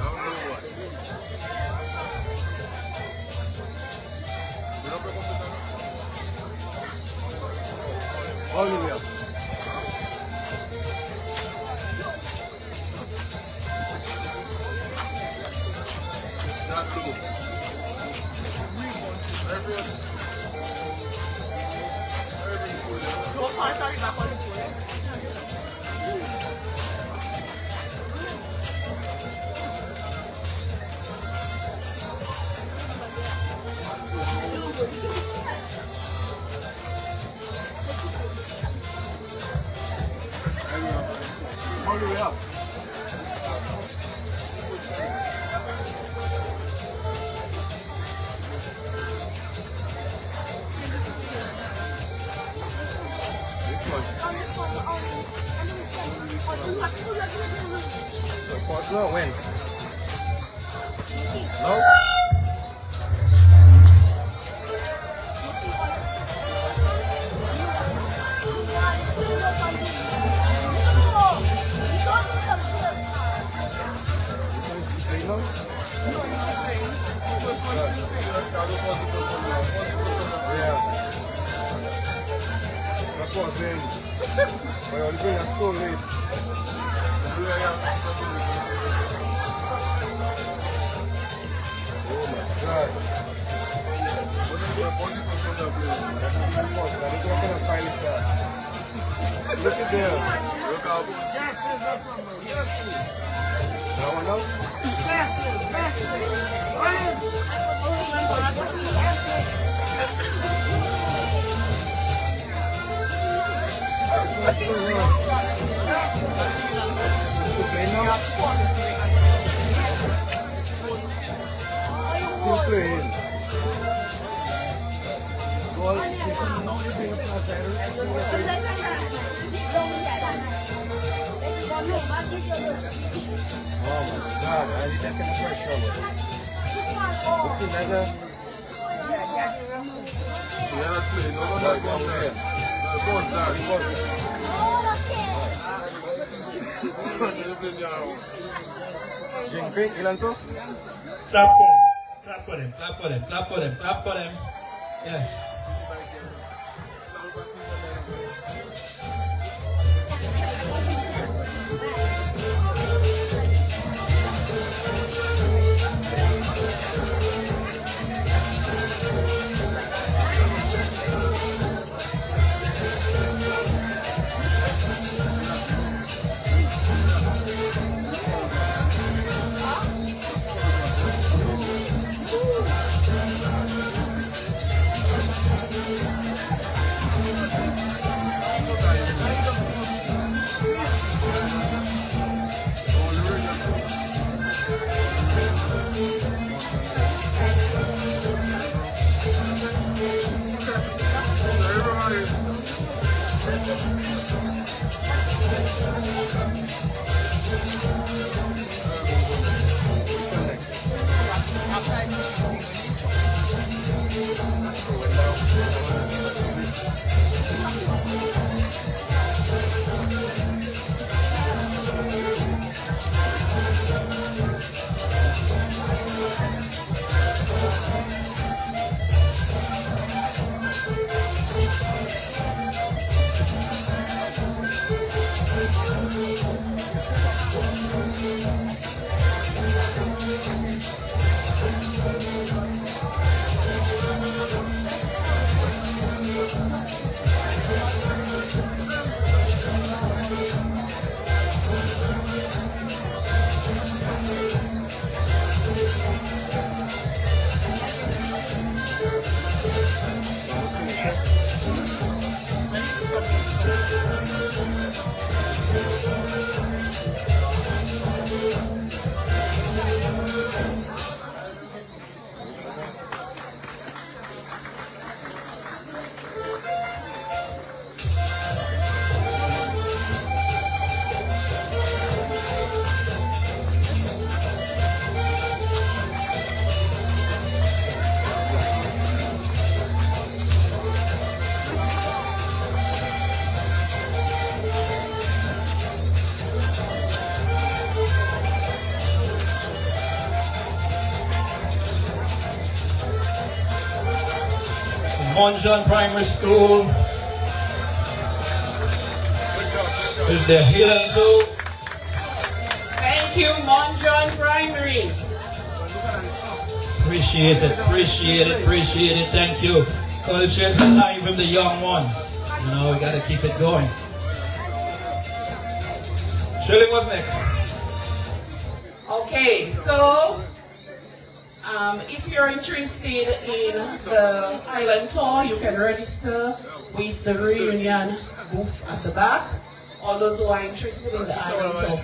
All the way up. All the way up. So, when? No? Look at them. Look out. No one else? Still playing. Oh my God, I need that kind of pressure. What's the matter? Yeah, that's playing. No, no, no, no. Clap for them. Clap for them. Clap for them. Clap for them. Clap for them. Yes. Morne Jaune Primary School is the Hill too. Thank you, Morne Jaune Primary. Appreciate it, appreciate it, appreciate it. Thank you. Culture is alive with the young ones. You know, we gotta keep it going. Shirley, what's next? Okay, so if you're interested in the island tour, you can register with the reunion booth at the back. All those who are interested in the island tour.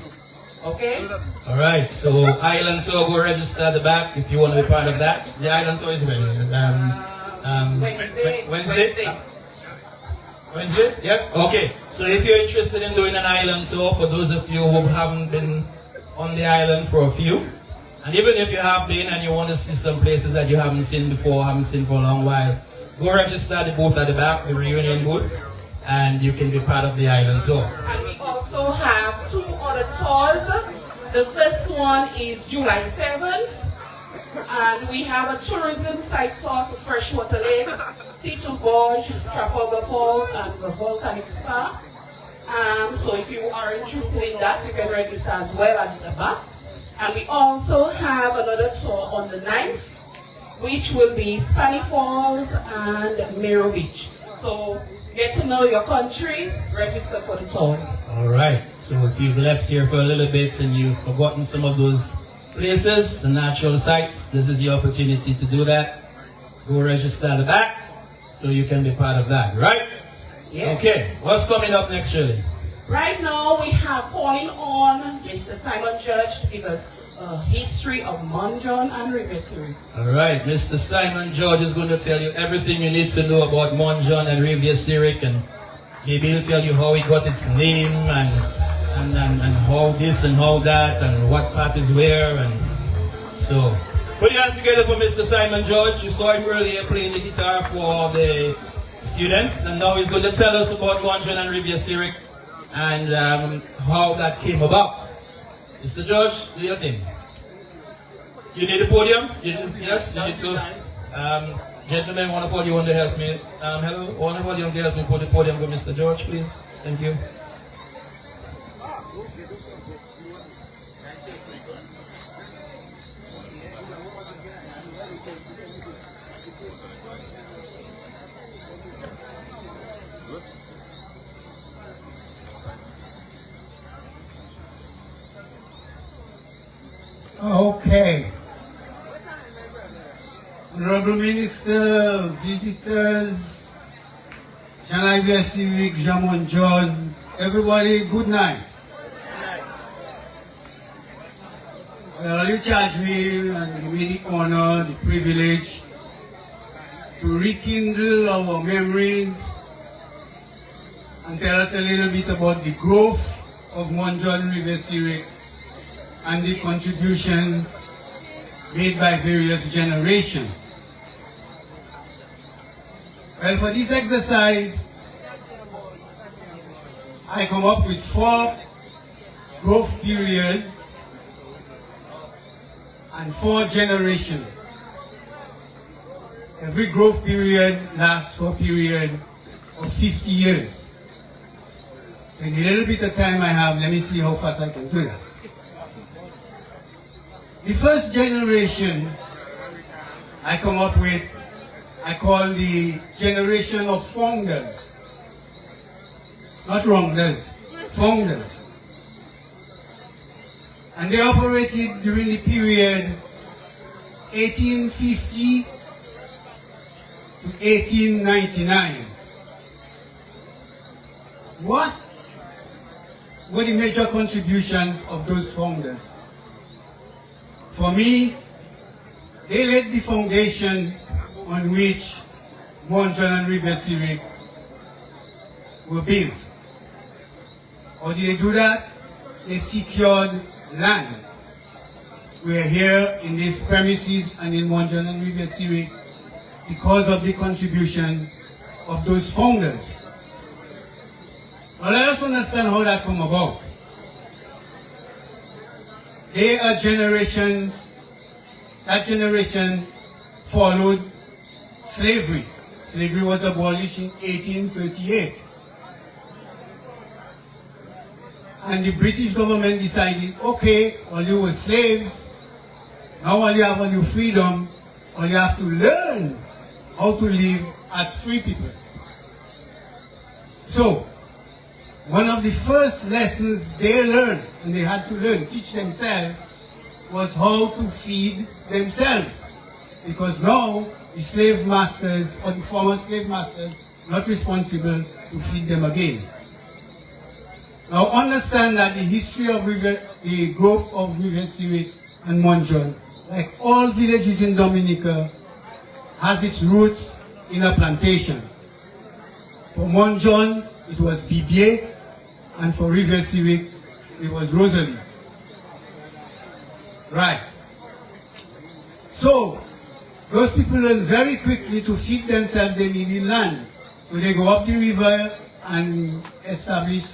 Okay? Alright, so island tour, go register at the back if you want to be part of that. The island tour is when? Wednesday? Yes? Okay. So if you're interested in doing an island tour, for those of you who haven't been on the island for a few, and even if you have been and you want to see some places that you haven't seen before, haven't seen for a long while, go register at the booth at the back, the reunion booth, and you can be part of the island tour. And we also have two other tours. The first one is July 7th, and we have a tourism site tour to Freshwater Lake, T2 Gorge, Trafalgar Falls, and the Volcanic Spa. So if you are interested in that, you can register as well at the back. And we also have another tour on the 9th, which will be Spani Falls and Miro Beach. So get to know your country, register for the tours. Alright, so if you've left here for a little bit and you've forgotten some of those places, the natural sites, this is your opportunity to do that. Go register at the back so you can be part of that, right? Yes. Okay, what's coming up next, Shirley? Right now we have calling on Mr. Simon Judge to give us a history of Morne Jaune and Riviere Cyrique. Alright, Mr. Simon George is going to tell you everything you need to know about Morne Jaune and Riviere Cyrique, and maybe he'll tell you how it got its name and how this and how that and what part is where. And so put your hands together for Mr. Simon George. You saw him earlier playing the guitar for the students, and now he's going to tell us about Morne Jaune and Riviere Cyrique. and how that came about. Mr. George, do your thing. You need a podium? Yes, you need to. Gentlemen, one of all you want to help me. Hello, one of all you want to help me put the podium with Mr. George, please. Thank you. Okay. Honorable Minister, visitors, Riviere Cyrique, Morne Jaune, everybody, good night. Well, you charge me and give me the honor, the privilege to rekindle our memories and tell us a little bit about the growth of Morne Jaune Riviere Cyrique and the contributions made by various generations. Well, for this exercise, I come up with 4 growth periods and 4 generations. Every growth period lasts for a period of 50 years. So in the little bit of time I have, let me see how fast I can do that. The first generation I come up with, I call the generation of founders. Not wrongers, founders. And they operated during the period 1850 to 1899. What were the major contributions of those founders? For me, they laid the foundation on which Morne Jaune and Riviere Cyrique were built. How did they do that? They secured land. We are here in these premises and in Morne Jaune and Riviere Cyrique because of the contribution of those founders. Now let us understand how that came about. They are generations, that generation followed slavery. Slavery was abolished in 1838. And the British government decided, okay, all you were slaves, now all you have on your freedom, all you have to learn how to live as free people. So, one of the first lessons they learned, and they had to learn, teach themselves, was how to feed themselves. Because now, the slave masters, or the former slave masters, not responsible to feed them again. Now understand that the history of the growth of Riviere Cyrique and Morne Jaune, like all villages in Dominica, has its roots in a plantation. For Morne Jaune, it was Bibier, and for Riviere Cyrique, it was Rosalie. Right. So, those people learn very quickly to feed themselves, they needed land. So they go up the river and establish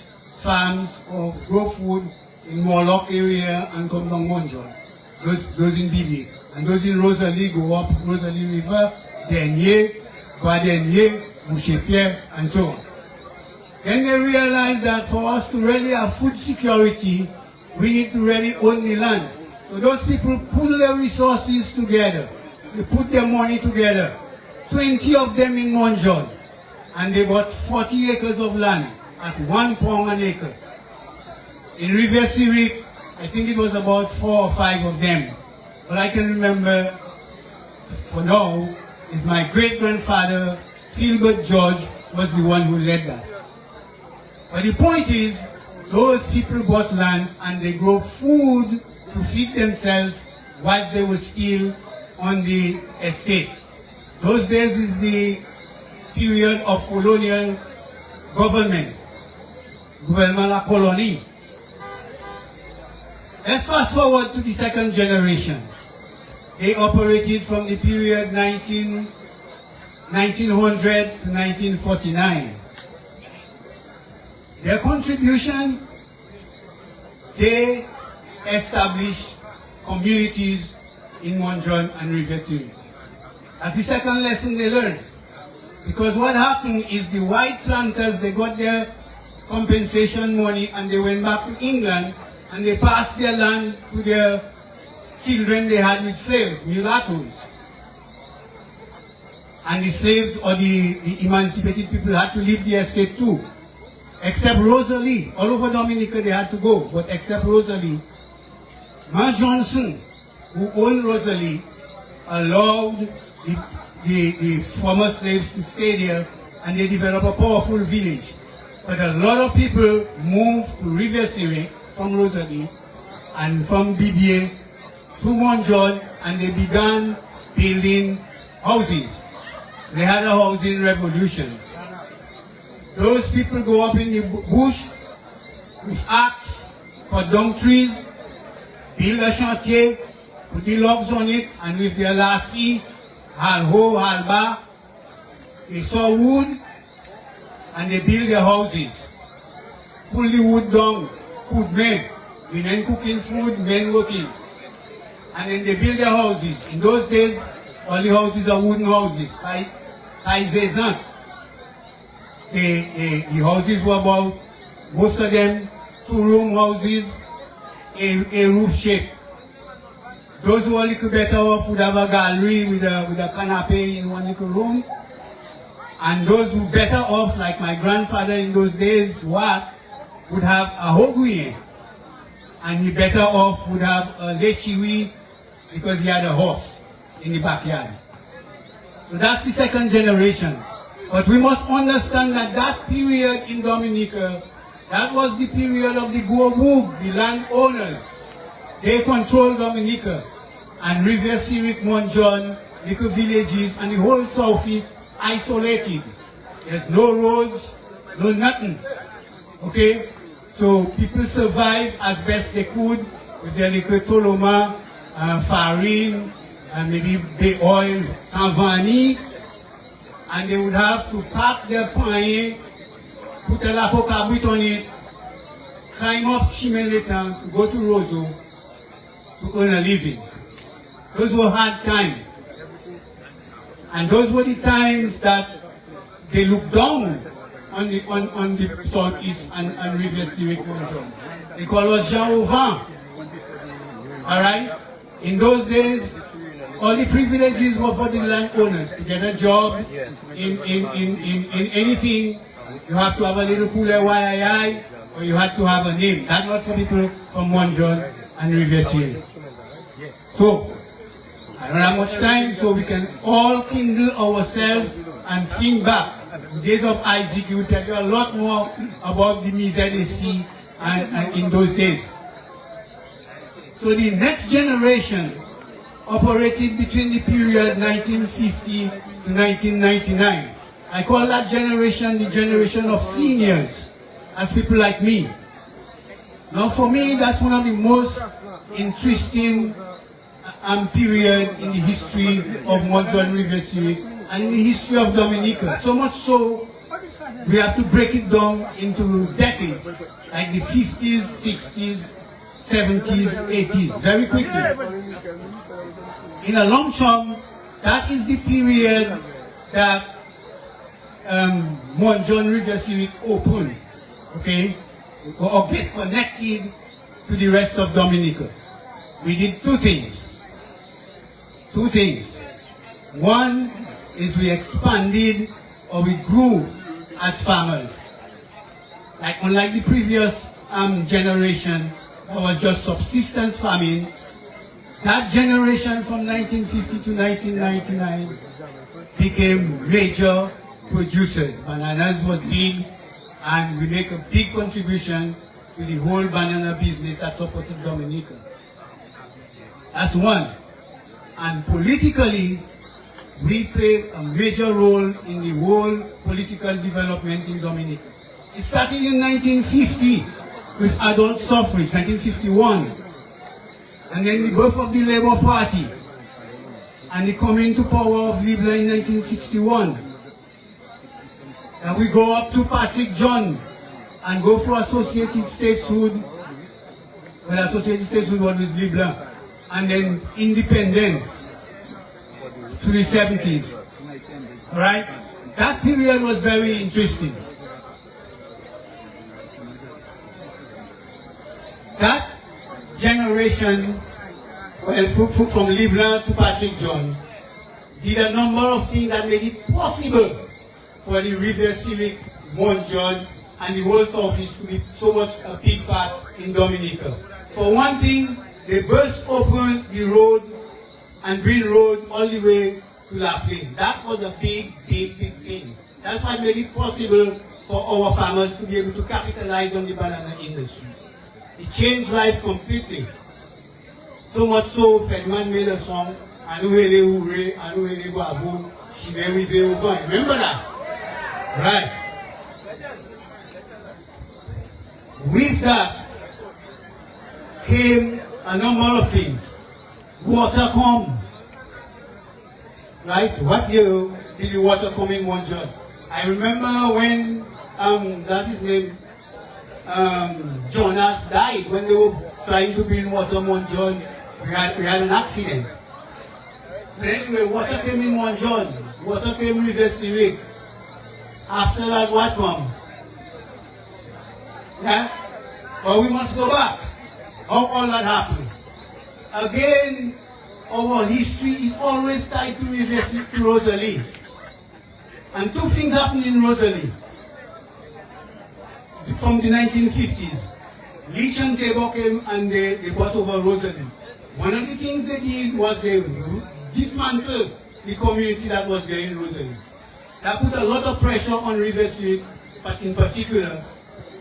farms or grow food in Morlock area and come down Morne Jaune. Those in Bibier. And those in Rosalie go up Rosalie River, Dernier, Badenier, Boucher-Pierre, and so on. Then they realized that for us to really have food security, we need to really own the land. So those people pull their resources together. They put their money together. 20 of them in Morne Jaune. And they bought 40 acres of land at £1 an acre. In Riviere Cyrique, I think it was about 4 or 5 of them. But I can remember, for now, is my great-grandfather, Philbert George, was the one who led that. But the point is, those people bought lands and they grow food to feed themselves whilst they were still on the estate. Those days is the period of colonial government, gouvernement la colonie. Let's fast forward to the second generation. They operated from the period 1900 to 1949. Their contribution, they established communities in Morne Jaune and Riviere Cyrique. That's the second lesson they learned. Because what happened is the white planters, they got their compensation money and they went back to England and they passed their land to their children they had with slaves, mulattoes. And the slaves or the emancipated people had to leave the estate too. Except Rosalie. All over Dominica they had to go, but except Rosalie. Ma Johnson, who owned Rosalie, allowed the former slaves to stay there, and they developed a powerful village. But a lot of people moved to Riviere Cyrique from Rosalie and from BBA to Morne Jaune, and they began building houses. They had a housing revolution. Those people go up in the bush with axe, cut down trees, build a chantier, put the logs on it, and with their lassie, halho, halba, they saw wood, and they build their houses. Pull the wood down, put men, women cooking food, men working. And then they build their houses. In those days, all the houses are wooden houses. The houses were about, most of them, 2-room houses, a roof shape. Those who are a little better off would have a gallery with a canopy in one little room. And those who better off, like my grandfather in those days, would have a hoguye. And the better off would have a lechiwi because he had a horse in the backyard. So that's the second generation. But we must understand that that period in Dominica, that was the period of the Gouaboug, the landowners. They controlled Dominica. And Riviere Cyrique, Morne Jaune, little villages, and the whole southeast isolated. There's no roads, no nothing. Okay? So people survived as best they could with their little toloma, farine, and maybe bay oil, tanvani. And they would have to pack their pain, put a lapo cabrit on it, climb up Chimeleta to go to Roseau to earn a living. Those were hard times. And those were the times that they looked down on the southeast and Riviere Cyrique Morne Jaune. They call us Jean Auvin. Alright? In those days, all the privileges were for the landowners. To get a job in anything, you have to have a little poulet YII, or you had to have a name. That's not for people from Morne Jaune and Riviere Cyrique. So, I don't have much time, so we can all kindle ourselves and think back. In the days of Isaac, he will tell you a lot more about the Mise and in those days. So the next generation operated between the period 1950 to 1999. I call that generation the generation of seniors, as people like me. Now for me, that's one of the most interesting period in the history of Morne Jaune, Riviere Cyrique, and in the history of Dominica. So much so, we have to break it down into decades, like the 50s, 60s, 70s, 80s, very quickly. In a lump sum, that is the period that Morne Jaune, Riviere Cyrique opened, okay, or get connected to the rest of Dominica. We did two things. One is we expanded or we grew as farmers. Like unlike the previous generation that was just subsistence farming, that generation from 1950 to 1999 became major producers. Bananas was big, and we make a big contribution to the whole banana business that supported Dominica. That's one. And politically, we played a major role in the whole political development in Dominica. It started in 1950 with adult suffrage, 1951. And then the birth of the Labour Party. And the coming to power of Libla in 1961. And we go up to Patrick John and go through associated statehood. Well, associated statehood was with Leblanc, and then independence to the 70s. All right? That period was very interesting. That generation, well, from Leblanc to Patrick John, did a number of things that made it possible for the Riviere Cyrique, Morne Jaune, and the World Office to be so much a big part in Dominica. For one thing, they burst open the road and Green Road all the way to La Plaine. That was a big thing. That's what made it possible for our farmers to be able to capitalize on the banana industry. It changed life completely. So much so, Fedman made a song, Anouele Oure, Anouele Guavo, Shimewi Veovan. Remember that? Right. With that came a number of things. Water come. Right? What year did the water come in Morne Jaune? I remember when, that is name, Jonas died, when they were trying to bring water in Morne Jaune. We had an accident. But anyway, water came in Morne Jaune. Water came with Riviere Cyrique. After that, what come? Yeah? But we must go back. How all that happened? Again, our history is always tied to Riviere Cyrique, to Rosalie. And two things happened in Rosalie from the 1950s. Leach and Tabor came and they bought over Rosalie. One of the things they did was they dismantled the community that was there in Rosalie. That put a lot of pressure on Riviere Cyrique, but in particular,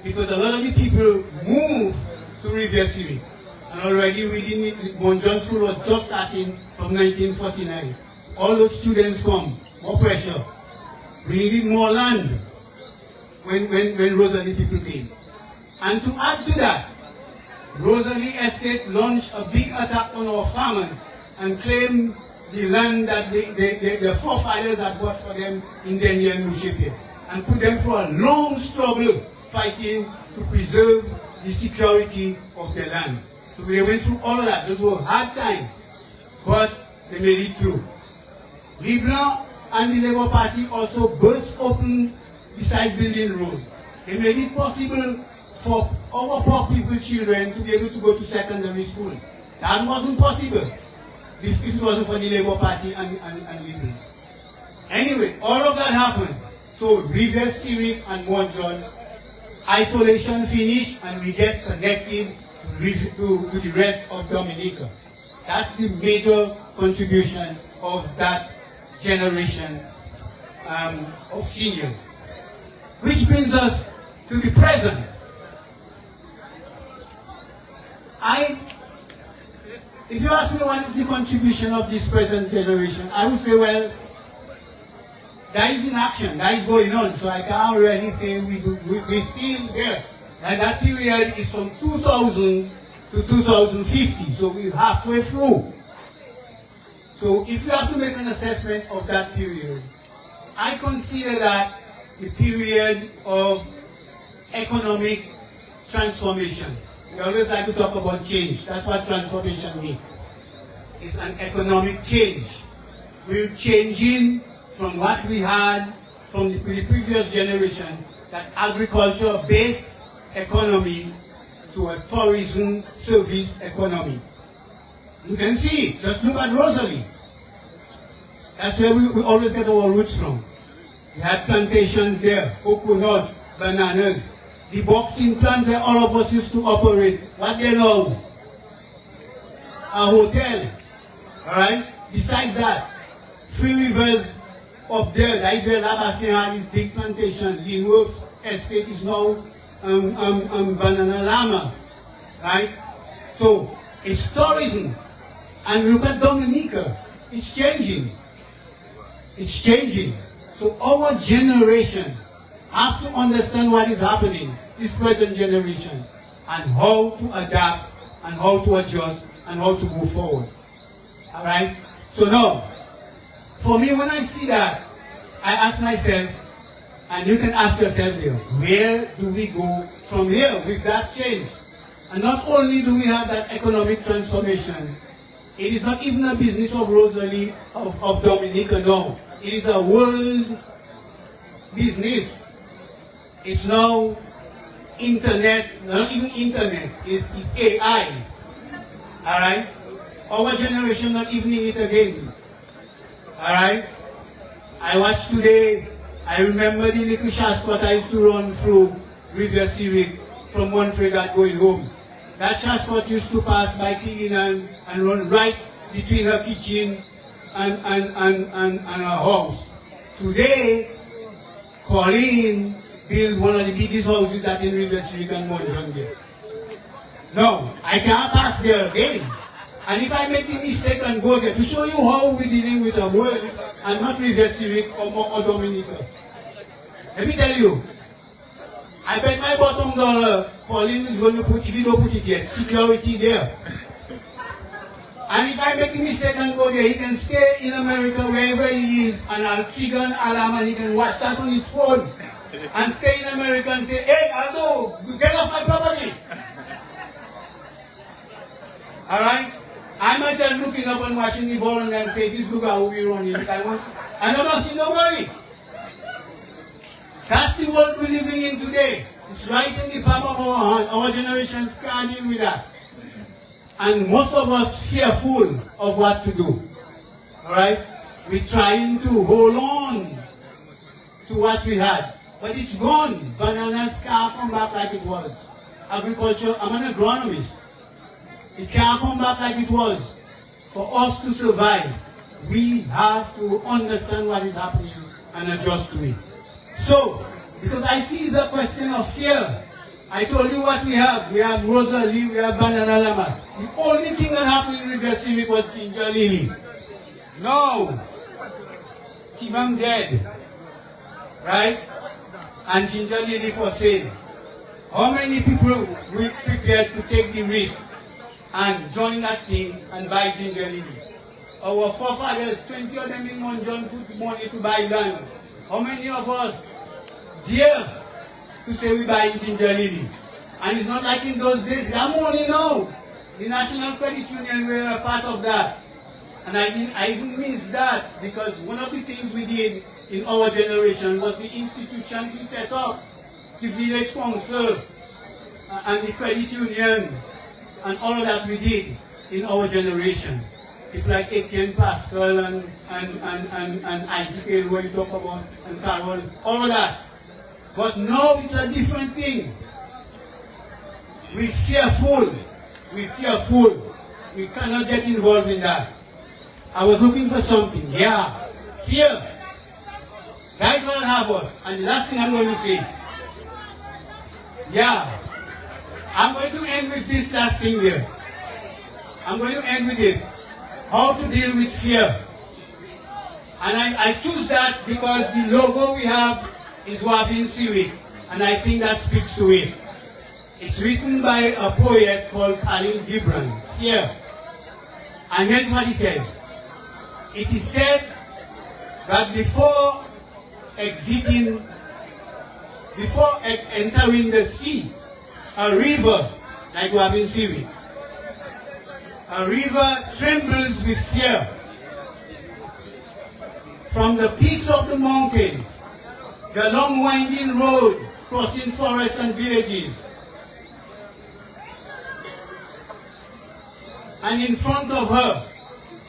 because a lot of the people moved to Riviere Cyrique. And already within it, Morne Jaune School was just starting from 1949. All those students come, more pressure. We needed more land when Rosalie people came. And to add to that, Rosalie Estate launched a big attack on our farmers and claimed the land that their forefathers had bought for them in Denny and Mushipia, and put them through a long struggle fighting to preserve the security of their land. So they went through all of that. Those were hard times, but they made it through. Leblanc and the Labour Party also burst open beside Building Road. They made it possible for our poor people children to be able to go to secondary schools. That wasn't possible if it wasn't for the Labour Party and Leblanc. Anyway, all of that happened. So Riviere Cyrique and Morne Jaune, isolation finished, and we get connected to the rest of Dominica. That's the major contribution of that generation of seniors. Which brings us to the present. If you ask me what is the contribution of this present generation, I would say, well, that is in action, that is going on. So I can't really say we're still there. And that period is from 2000 to 2050, so we're halfway through. So if you have to make an assessment of that period, I consider that the period of economic transformation. We always like to talk about change. That's what transformation means. It's an economic change. We're changing from what we had from the previous generation, that agriculture-based economy, to a tourism service economy. You can see it. Just look at Rosalie. That's where we always get our roots from. We had plantations there, coconuts, bananas. The boxing plant where all of us used to operate, what they know? A hotel. Alright? Besides that, 3 rivers up there, that is where Labassin had his big plantation. Linworth Estate is now Banana Lama. Right? So, it's tourism. And look at Dominica. It's changing. It's changing. So our generation have to understand what is happening, this present generation, and how to adapt, and how to adjust, and how to move forward. Alright? So now, for me, when I see that, I ask myself, And you can ask yourself there, where do we go from here with that change? And not only do we have that economic transformation, it is not even a business of Rosalie, of Dominica, no. It is a world business. It's now internet, not even internet, it's AI. Alright? Our generation not even in it again. Alright? I watched today, I remember the little shot I used to run through Riviere Cyrique from one frigate going home. That shot used to pass by Killian and run right between her kitchen and her house. Today, Colleen built one of the biggest houses that in Riviere Cyrique and Morne Jaune. No, I can't pass there again. And if I make the mistake and go there, to show you how we're dealing with a world and not Riviere Cyrique or Dominica. Let me tell you, I bet my bottom dollar, Pauline is going to put, if you don't put it yet, security there. And if I make the mistake and go there, he can stay in America wherever he is, and I'll trigger an alarm and he can watch that on his phone. And stay in America and say, hey, Aldo, get off my property. Alright? I myself looking up and watching the ball and say, this look how we running. I don't see nobody. That's the world we're living in today. It's right in the palm of our hand. Our generations can't deal with that. And most of us fearful of what to do. Alright? We're trying to hold on to what we had. But it's gone. Bananas can't come back like it was. Agriculture, I'm an agronomist. It can't come back like it was. For us to survive, we have to understand what is happening and adjust to it. So, because I see it's a question of fear. I told you what we have. We have Rosalie, we have Banana Lama. The only thing that happened in Riviere Cyrique was Ginger Lily. No. Timam dead. Right? And Ginger Lily for sale. How many people will prepared to take the risk and join that thing and buy Ginger Lily? Our forefathers, 20 of them in Morne Jaune, put money to buy land. How many of us dare to say we buy Ginger Lily? And it's not like in those days. I'm only now. The National Credit Union were a part of that. And I even miss that because one of the things we did in our generation was the institutions we set up. The village council and the credit union and all of that we did in our generation. People like Etienne Pascal and IGK, where you talk about, and Carol, all of that. But now it's a different thing. We're fearful. We're fearful. We cannot get involved in that. I was looking for something. Yeah. Fear. That will have us. And the last thing I'm going to say. Yeah. I'm going to end with this last thing here. I'm going to end with this. How to deal with fear. And I choose that because the logo we have is Riviere Cyrique. And I think that speaks to it. It's written by a poet called Khalil Gibran. Fear. And here's what he says. It is said that before entering the sea, a river, like Riviere Cyrique, a river trembles with fear. From the peaks of the mountains, the long winding road crossing forests and villages, and in front of her,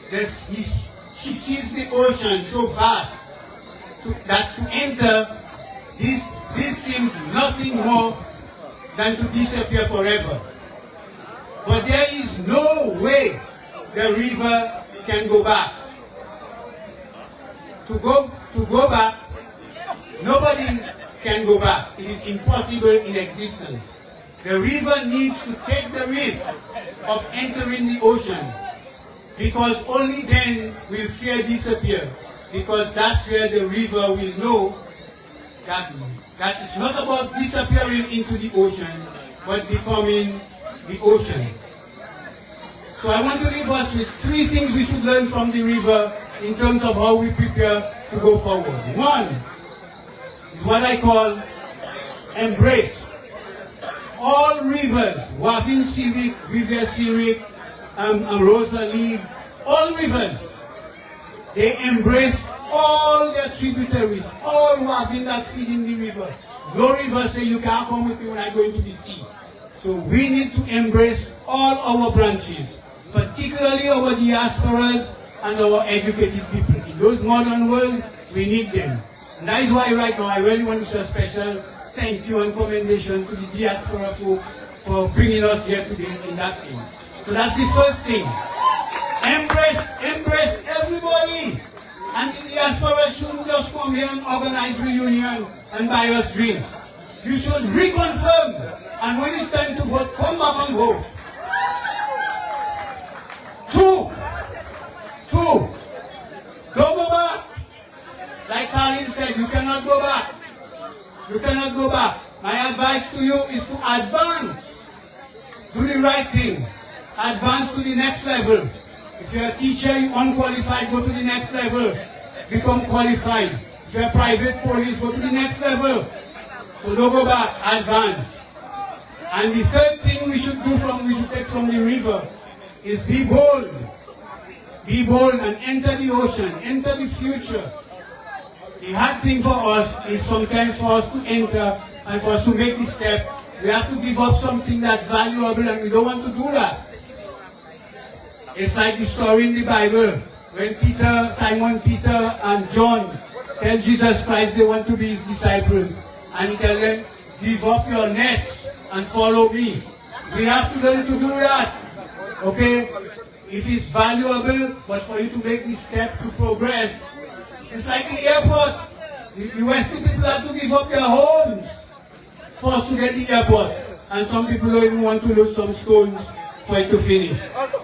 she sees the ocean so vast that to enter, this seems nothing more than to disappear forever. But there is no way the river can go back. To go back, nobody can go back. It is impossible in existence. The river needs to take the risk of entering the ocean, because only then will fear disappear, because that's where the river will know that it's not about disappearing into the ocean, but becoming the ocean. So I want to leave us with 3 things we should learn from the river in terms of how we prepare to go forward. 1, is what I call embrace. All rivers, Riviere Cyrique, Riviere Cyrique, Rosalie, all rivers, they embrace all their tributaries, all ravines that feed in the river. No river say you can't come with me when I go into the sea. So we need to embrace all our branches, particularly our diasporas and our educated people. In those modern world, we need them. And that is why right now I really want to say a special thank you and commendation to the diaspora folks for bringing us here today in that thing. So that's the first thing. Embrace everybody. And the diaspora shouldn't just come here and organize reunion and buy us drinks. You should reconfirm. And when it's time to vote, come back and vote. Two, don't go back. Like Colin said, you cannot go back. You cannot go back. My advice to you is to advance. Do the right thing. Advance to the next level. If you're a teacher, you're unqualified, go to the next level. Become qualified. If you're a private police, go to the next level. So don't go back, advance. And the third thing we should take from the river is be bold. Be bold and enter the ocean, enter the future. The hard thing for us is sometimes for us to enter and for us to make the step, we have to give up something that's valuable, and we don't want to do that. It's like the story in the Bible when Simon Peter and John tell Jesus Christ they want to be his disciples, and he tell them, give up your nets and follow me. We have to learn to do that. Okay? If it's valuable, but for you to make this step to progress, it's like the airport. The Western people have to give up their homes for us to get the airport. And some people don't even want to lose some stones for it to finish.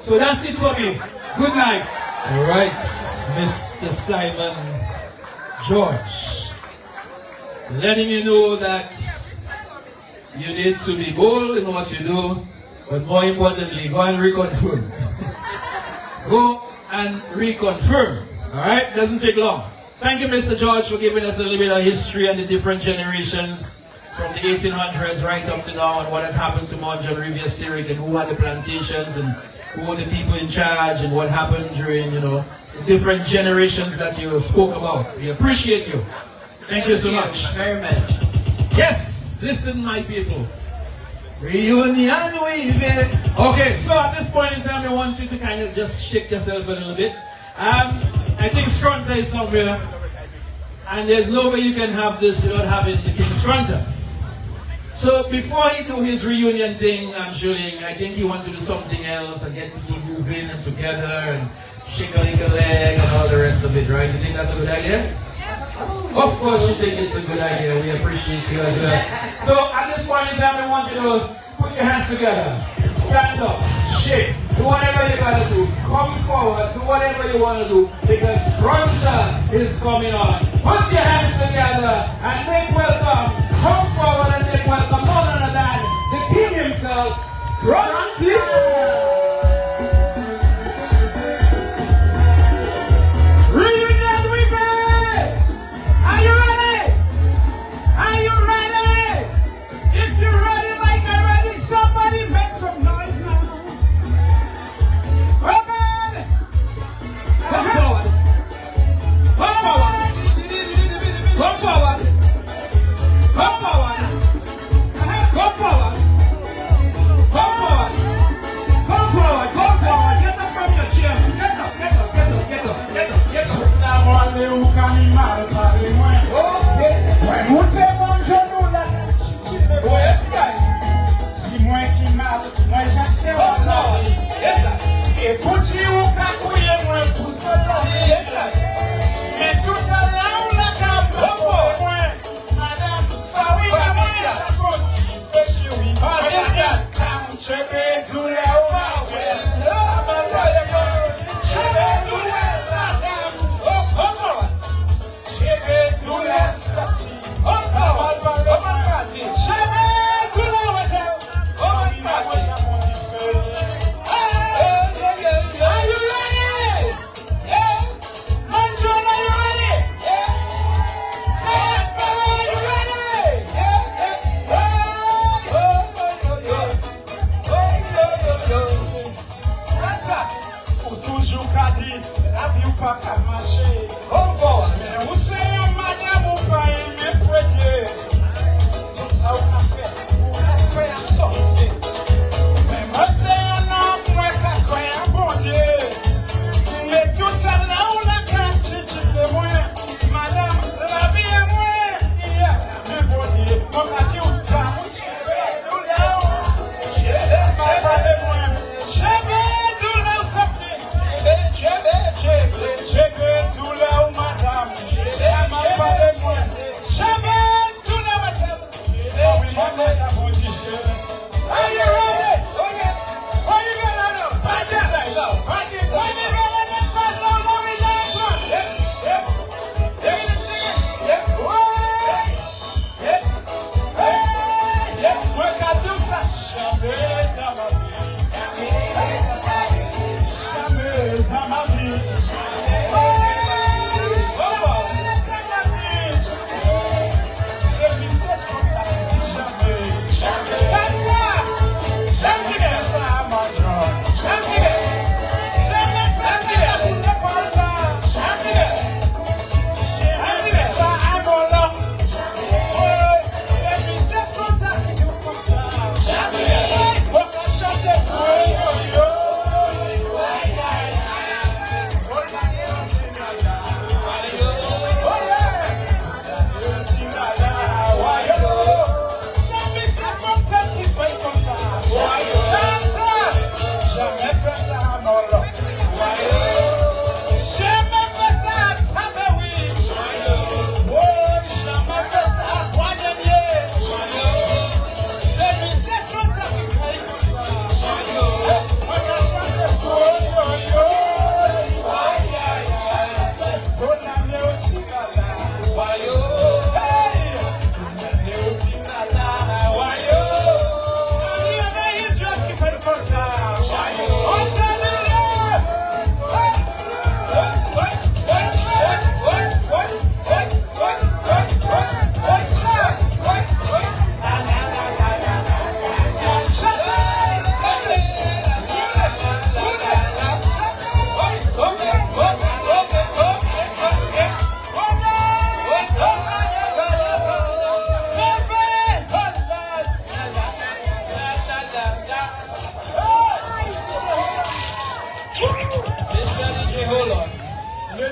So that's it for me. Good night. All right, Mr. Simon George. Letting you know that you need to be bold in what you do, but more importantly, go and reconfirm. Go and reconfirm. Alright? Doesn't take long. Thank you, Mr. George, for giving us a little bit of history and the different generations from the 1800s right up to now and what has happened to Morne Jaune, Riviere Cyrique, and who had the plantations and who were the people in charge and what happened during, the different generations that you spoke about. We appreciate you. Thank you so much. Very much. Yes, listen, my people. Reunion with it. Okay, so at this point in time, I want you to kind of just shake yourself a little bit. I think Scrunter is somewhere, and there's no way you can have this without having the King Scrunter. So before he do his reunion thing, I'm showing, I think he wants to do something else and get people moving and together and shake a little leg and all the rest of it, right? You think that's a good idea? Of course you think it's a good idea. We appreciate you as well. So at this point in time, I want you to put your hands together. Stand up, shake, do whatever you gotta do. Come forward, do whatever you wanna do, because Scrunter is coming on. Put your hands together and make welcome. Come forward and make welcome none other than the King himself, Scrunter. Are you ready?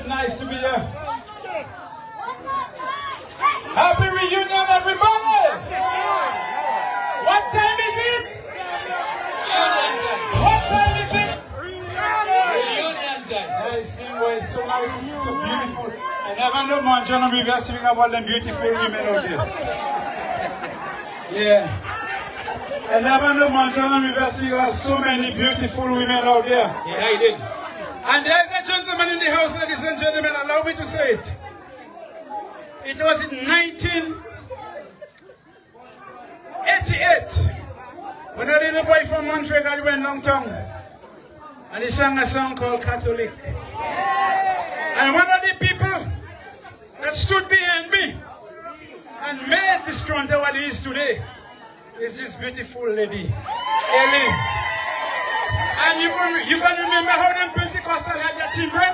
Nice to be here. Happy reunion, everybody! What time is it? Reunion time. What time is it? Reunion time. Nice thing, boy. It's so nice. It's so beautiful. I never know Morne Jaune and Riviere Cyrique about them beautiful women out there. Yeah. I never know Morne Jaune and Riviere Cyrique has so many beautiful women out there. Yeah, I did. And there's a gentleman in the house, ladies and gentlemen, allow me to say it. It was in 1988 when a little boy from Montreal went downtown and he sang a song called Catholic. And one of the people that stood behind me and made this Toronto what it is today is this beautiful lady, Elise. And you can remember how them Pentecostal had their timbre?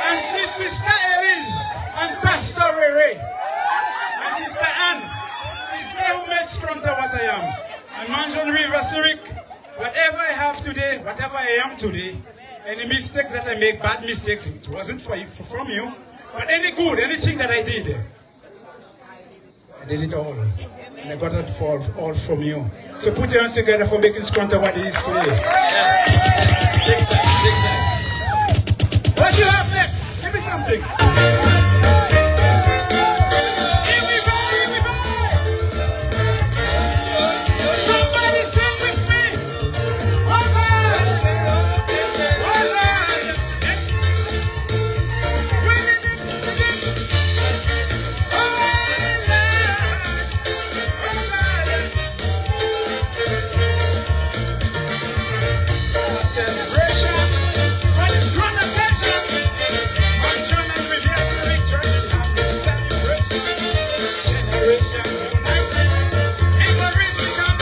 And see Sister Elise and Pastor Ray and Sister Anne. It's they who made Toronto what I am. And Morne Jaune Riviere Cyrique, whatever I have today, whatever I am today, any mistakes that I make, bad mistakes, it wasn't from you. But any good, anything that I did it all. And I got it all from you. So put your hands together for making Toronto what it is today. Yes. Big time, big time. What do you have next? Give me something. Here we go, here we go. Somebody sing with me. All right. All right. Celebration. What is going to happen? Morne Jaune and Riviere Cyrique joining us in celebration. Generation united. Memories we come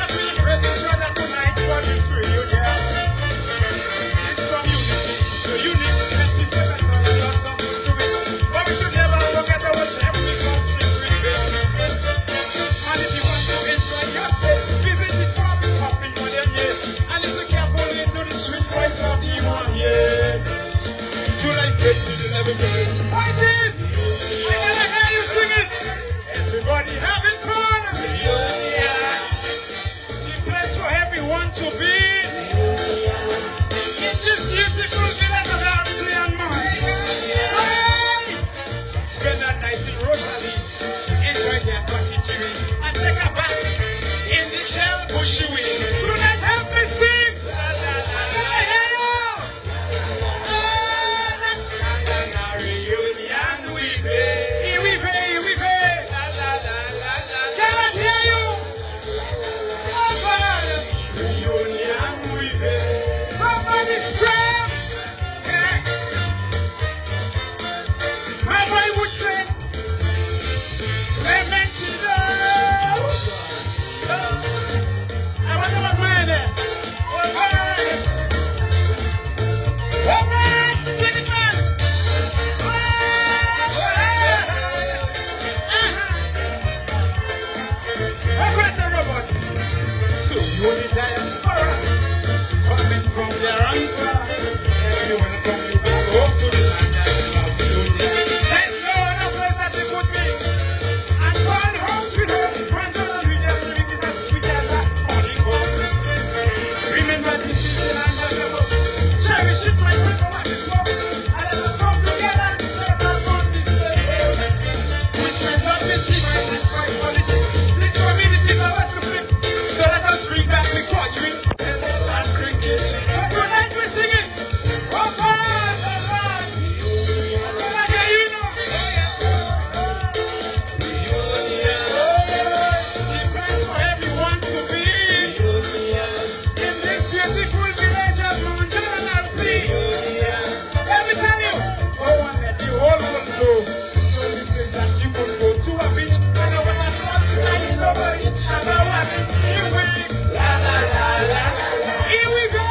as we embrace each other tonight for this reunion. This community is so unique. Let's be together and love something to it. But we should never forget our heavenly God's secret base. And if you want to enjoy your stay, visit the farming up in modern years. And listen carefully to the sweet voice of the one, yeah. July 5th to the 11th day. Why this? I gotta hear you sing it. Everybody having fun. Yeah. The place for everyone to be. In this beautiful village of Harvey and Morne. Hey! Spend that night in Rosalie. Enjoy their coffee tree. And take a bath in the shell bushy wind. Tonight help me sing. La, la, la, la, la, la. Reunion we pay. We pay. La, la, la, la, la. Cannot hear you. You the diaspora, coming from their answer. You welcome you back home to the land that you love so dear. Let's go on a place that they put me. And call home sweet home. Morne Jaune and Riviere Cyrique is as sweet as that morning home. Remember this is the land of the book. Cherish it like we go at this moment. And let us come together and serve our God this day. We should not be divided by politics. This community is ours to fix. So let us bring back the quadrant and bring it. Tonight we're singing. Oh God, oh Lord. Yeah, you know. The place for everyone to be. In this beautiful village of Morne Jaune and see. Let me tell you. Oh, and let the whole world know. The only place that you could go to a beach. And I want to come flying over each other. What is seaweed? La la la la la. Here we go.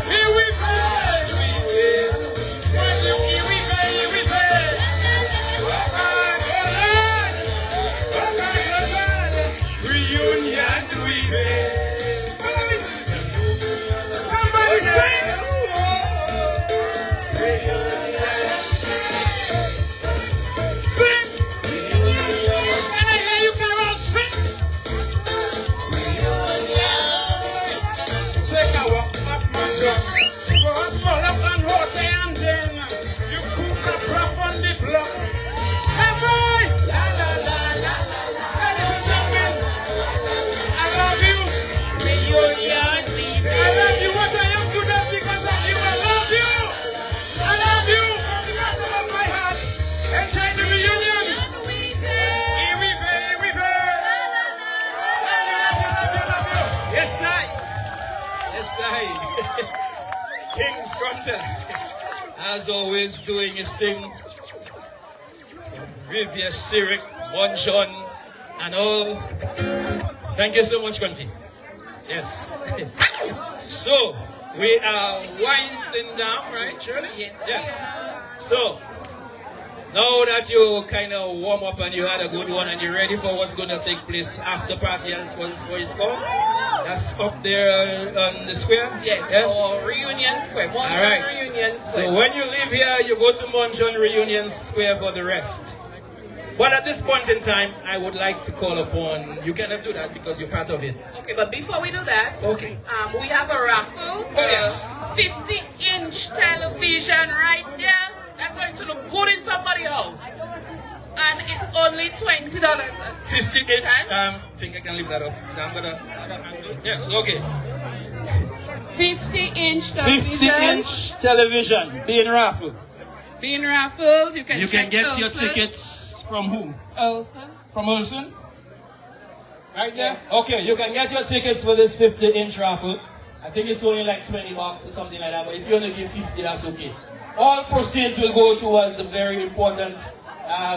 Here we go. Here we go. Here we go. Reunion we made. Somebody say, sing. Can I hear you, Carol? Sing. Take a walk up my drum. Go up, pull up and horse and then you cook up rough on the block. Hey boy! La la la la la la. Ladies and gentlemen, I love you. Reunion, I love you. What I am good at because of you. I love you. I love you from the bottom of my heart. Enjoy the reunion. Here we go, here we go. Love you. Yes, I. Yes, I. King Scrunter, as always, doing his thing. Riviere Cyrique, Morne Jaune, and all. Thank you so much, Grunty. Yes. So, we are winding down, right, Shirley? Yes. Yes. So, now that you kind of warm up and you had a good one and you're ready for what's going to take place after party, that's what it's called? That's up there on the square? Yes. Or Reunion Square. Morne Jaune Alright. Reunion Square. So when you leave here, you go to Morne Jaune Reunion Square for the rest. But at this point in time, I would like to call upon, you cannot do that because you're part of it. Okay, but before we do that, Okay. we have a raffle. Yes. 50-inch television right there. That's going to look good in somebody's house. And it's only $20. 50 inch, I think I can leave that up. I'm gonna, yes, okay. 50-inch television. 50-inch television being raffled. Being raffled, you can get your Olsen. tickets from whom? Olsen. From Olsen? Right there? Yes. Okay, you can get your tickets for this 50-inch raffle. I think it's only like $20 or something like that, but if you only give 50, that's okay. All proceeds will go towards a very important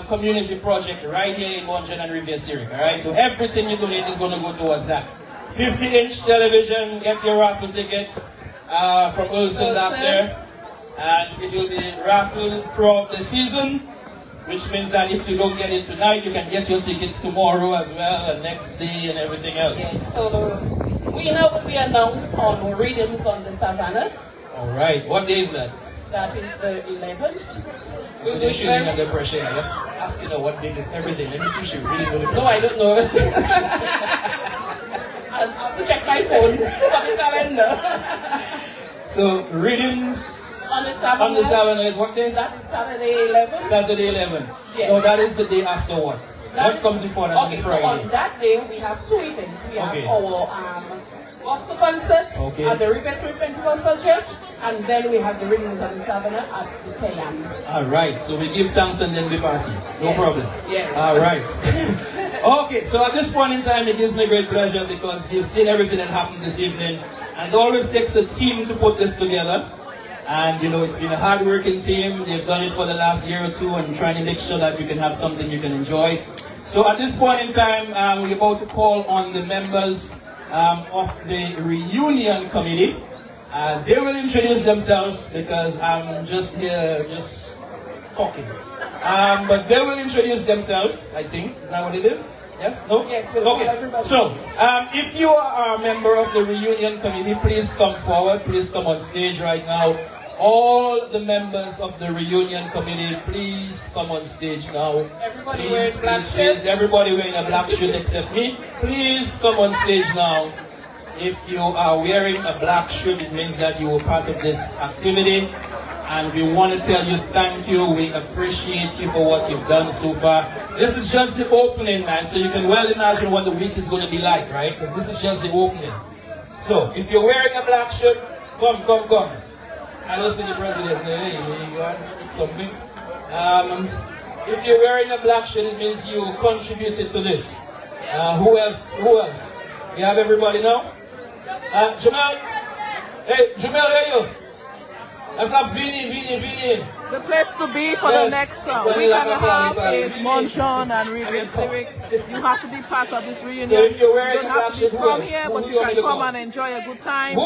community project right here in Morne Jaune and Riviere Cyrique. Alright, so everything you donate is going to go towards that. 50-inch television, get your raffle tickets from Olsen up there. And it will be raffled throughout the season, which means that if you don't get it tonight, you can get your tickets tomorrow as well, and next day and everything else. Yes, so the winner will be announced on Rhythms on the Savannah. Alright, what day is that? That is the 11th. You're shooting under pressure. Just asking her what date is everything. Let me see if she really knows. No, I don't know. I'll have to check my phone on the calendar. So, Rhythms on the Savannah. On the Savannah is what day? That is Saturday 11th. Saturday 11th. Yes. No, that is the day after what? What comes before that on Okay, Friday? so on that day we have two events. We have our gospel concert at the Riviere Cyrique Pentecostal Church, and then we have the Rhythms on the Savannah at the Tayam. Alright, so we give thanks and then we party. No problem. Yes. Alright. Okay, so at this point in time, it gives me great pleasure because you've seen everything that happened this evening. And it always takes a team to put this together. And you know, it's been a hard-working team. They've done it for the last year or two and trying to make sure that you can have something you can enjoy. So at this point in time, we're about to call on the members of the reunion committee. They will introduce themselves because I'm just here talking. But they will introduce themselves, I think. Is that what it is? Yes? No? Yes, we'll call Okay. everybody. So, if you are a member of the reunion committee, please come forward. Please come on stage right now. All the members of the reunion committee, please come on stage now. Everybody Please, wearing black please, shirts. please. Everybody wearing a black shirt except me. Please come on stage now. If you are wearing a black shirt, it means that you were part of this activity. And we want to tell you thank you. We appreciate you for what you've done so far. This is just the opening, man. So you can well imagine what the week is going to be like, right? Because this is just the opening. So if you're wearing a black shirt, come, come, come. I don't see the president. Hey, you got something. If you're wearing a black shirt, it means you contributed to this. Who else? Who else? We have everybody now? Jamal? Hey, Jamal, where are you? Let's have Vinny. The place to be for the next week and a half is Morne Jaune and Riviere Cyrique. You have to be part of this reunion. So if you're wearing you don't have to be from here, but you can come and enjoy a good time.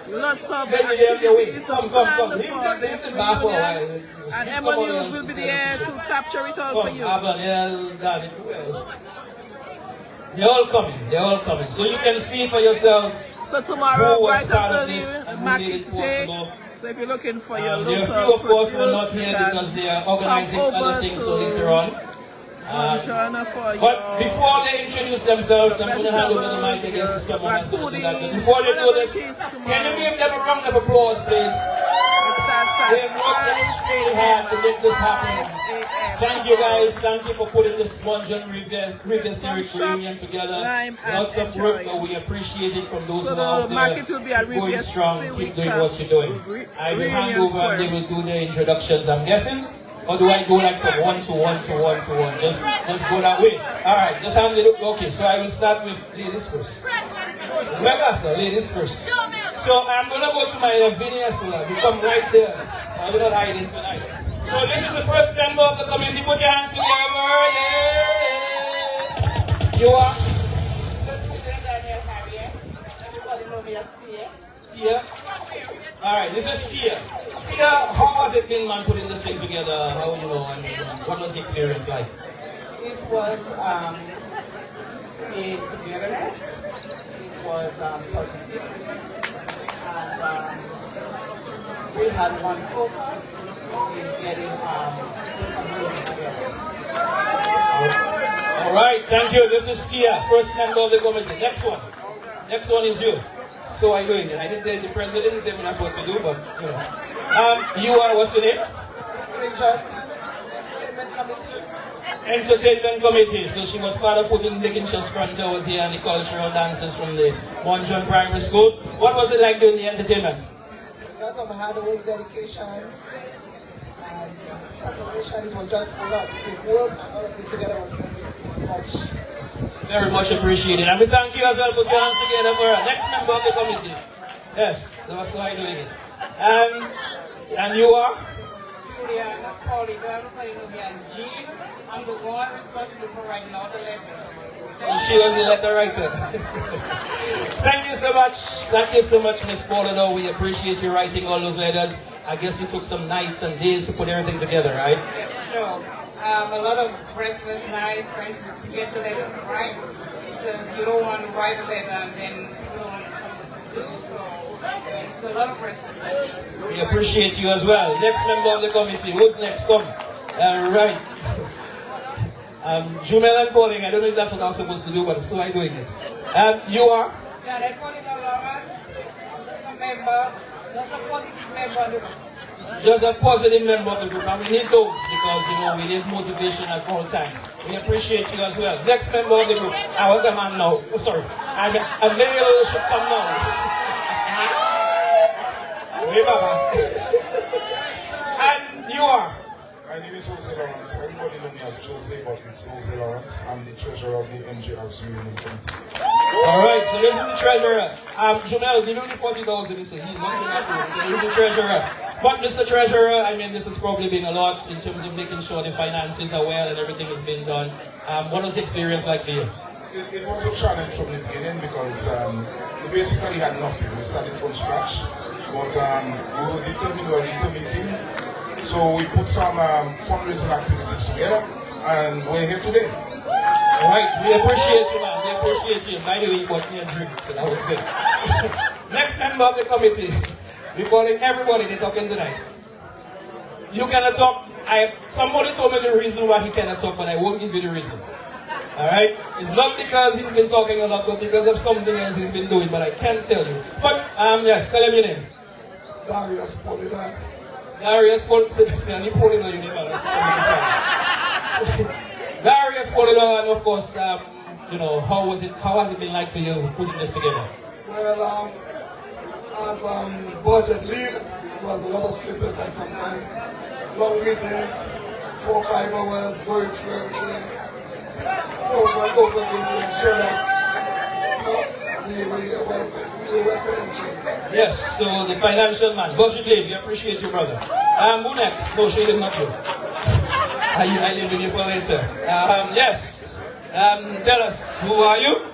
Lots of activities, some planned for this reunion. And Emonews will be there to capture it all for you. They're all coming. They're all coming. So you can see for yourselves. So tomorrow, who was bright part of and this early, and who market made it today. possible. So if you're looking for your There are local a few, of course, who are not produce, here you because they are come organizing over other things to so later on. But before they introduce themselves, I'm going to hand over the mic again to someone that's going to do that. But before they do this, can you give them a round of applause, please? They've worked extremely hard to make this happen. Thank you guys. Thank you for putting this Morne Jaune Riviere Cyrique reunion together. Lots of work, but we appreciate it from those who are out there. Keep going strong. Keep doing what you're doing. I will hand over and they will do their introductions, I'm guessing. Or do I go like from one to one to one to one? Just go that way. Alright, just hand it up. Okay, so I will start with ladies first. Megastar, ladies first. So I'm going to go to my Vinny Escola. You come right there. I'm not hiding tonight. So this is the first member of the committee. Put your hands together. Yeah. You are? Everybody know me as Tia. Alright, this is Tia. Tia, how has it been, man, putting this thing together? How, you know, and what was the experience like? It was a togetherness. It was positive. And we had one focus in getting the community together. Alright, thank you. This is Tia, first member of the committee. Next one. Next one is you. So are you doing it? I didn't tell the president, tell me that's what to do, but you know. You are, what's your name? Entertainment Committee. So she was part of putting making sure Scrunter was here and the cultural dancers from the Morne Jaune Primary School. What was it like doing the entertainment? A lot of hard work, dedication, and preparation. It was just a lot. We worked all of this together was very much. Very much appreciated. And we thank you as well. Put your hands together for our next member of the committee. Yes, that's why I'm doing it. And you are? Juliana, Pauli, everybody know me as Jean. I'm the one responsible for writing all the letters. So she was the letter writer. Thank you so much. Thank you so much, Miss Paulino. We appreciate you writing all those letters. I guess it took some nights and days to put everything together, right? Yeah, sure. A lot of restless nights trying to get the letters right, because you don't want to write a letter and then you don't want someone to do. So it's a lot of restless nights. We appreciate you as well. Next member of the committee. Who's next? Come. Right. Jumel and calling. I don't know if that's what I was supposed to do, but so I'm doing it. You are? Yeah, they're calling Lawrence. I'm just a member, just a positive member of the group. Just a positive member of the group, and we need those because you know we need motivation at all times. We appreciate you as well. Next member of the group, I want the man now. Oh, sorry, a male should come now. Hey, Baba. And you are? My name is Jose Lawrence. Everybody know me as Jose, but it's Jose Lawrence. I'm the treasurer of the MJR's Union Committee. Alright, so this is the treasurer. Jonelle, give him the 40,000. He's the treasurer. But Mr. Treasurer, I mean, this has probably been a lot in terms of making sure the finances are well and everything is being done. What was the experience like for you? It was a challenge from the beginning because we basically had nothing. We started from scratch. But we were determined, we were a little team. So we put some fundraising activities together and we're here today. Alright, we appreciate you, man. We appreciate you. By the way, you bought me a drink, so that was good. Next member of the committee. We're calling everybody they're talking tonight. You cannot talk. Somebody told me the reason why he cannot talk, but I won't give you the reason. Alright? It's not because he's been talking a lot, but because of something else he's been doing, but I can't tell you. But, yes, tell him your name. Darius Polidor. Darius Polidor, Darius Polidor, and of course, you know, how has it been like for you putting this together? Well, as budget lead, it was a lot of sleepless nights sometimes. Long meetings, 4 or 5 hours, going through everything. Over and over again to ensure that we were financial. Yes, so the financial man, budget lead, we appreciate you, brother. Who next? No, she did not you. I leave with you for later. Yes, tell us, who are you?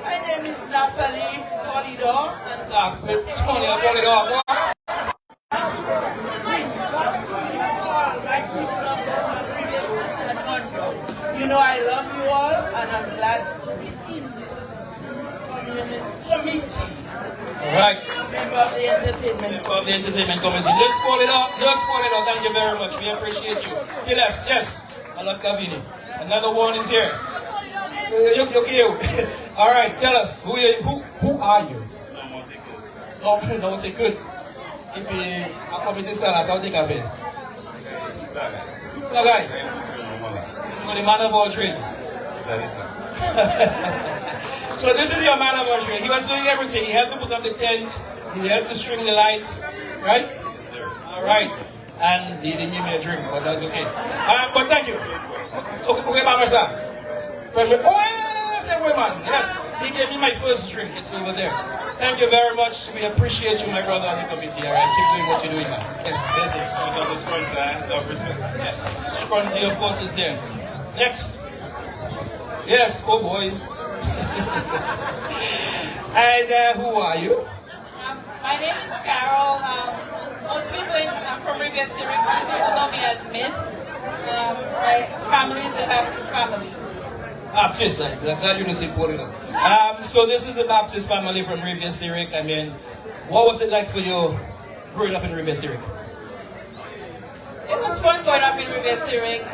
My name is Nathalie Polidor. You know I love you all, and I'm glad to be in this committee. Alright. Member of the entertainment. Member of the entertainment committee. Just call it out. Just call it out. Thank you very much. We appreciate you. Yes. I love Kavini. Another one is here. You. Alright, tell us. Who are you? No, say good. If we are coming to Salas, I'll take a bit. Okay. The man of all trades. So this is your man of all trades. He was doing everything. He helped to put up the tent. He helped to string the lights. Right? Yes, sir. Alright. And he didn't give me a drink, but that's okay. But thank you. Okay, Mama, sir. Yes, he gave me my first drink. It's over there. Thank you very much. We appreciate you, my brother, on the committee. All right, keep doing what you're doing, man. Yes, that's it. So on this front, love, respect. Yes, frontier, of course, is there. Next. Yes, oh boy. And who are you? My name is Carol. Most people from Riviere Cyrique, most people know me as Miss. My family is a Baptist family. Baptist, I'm glad you didn't say Puerto Rico. So this is a Baptist family from Riviere Cyrique. I mean, what was it like for you growing up in Riviere Cyrique? It was fun growing up in Riviere Cyrique.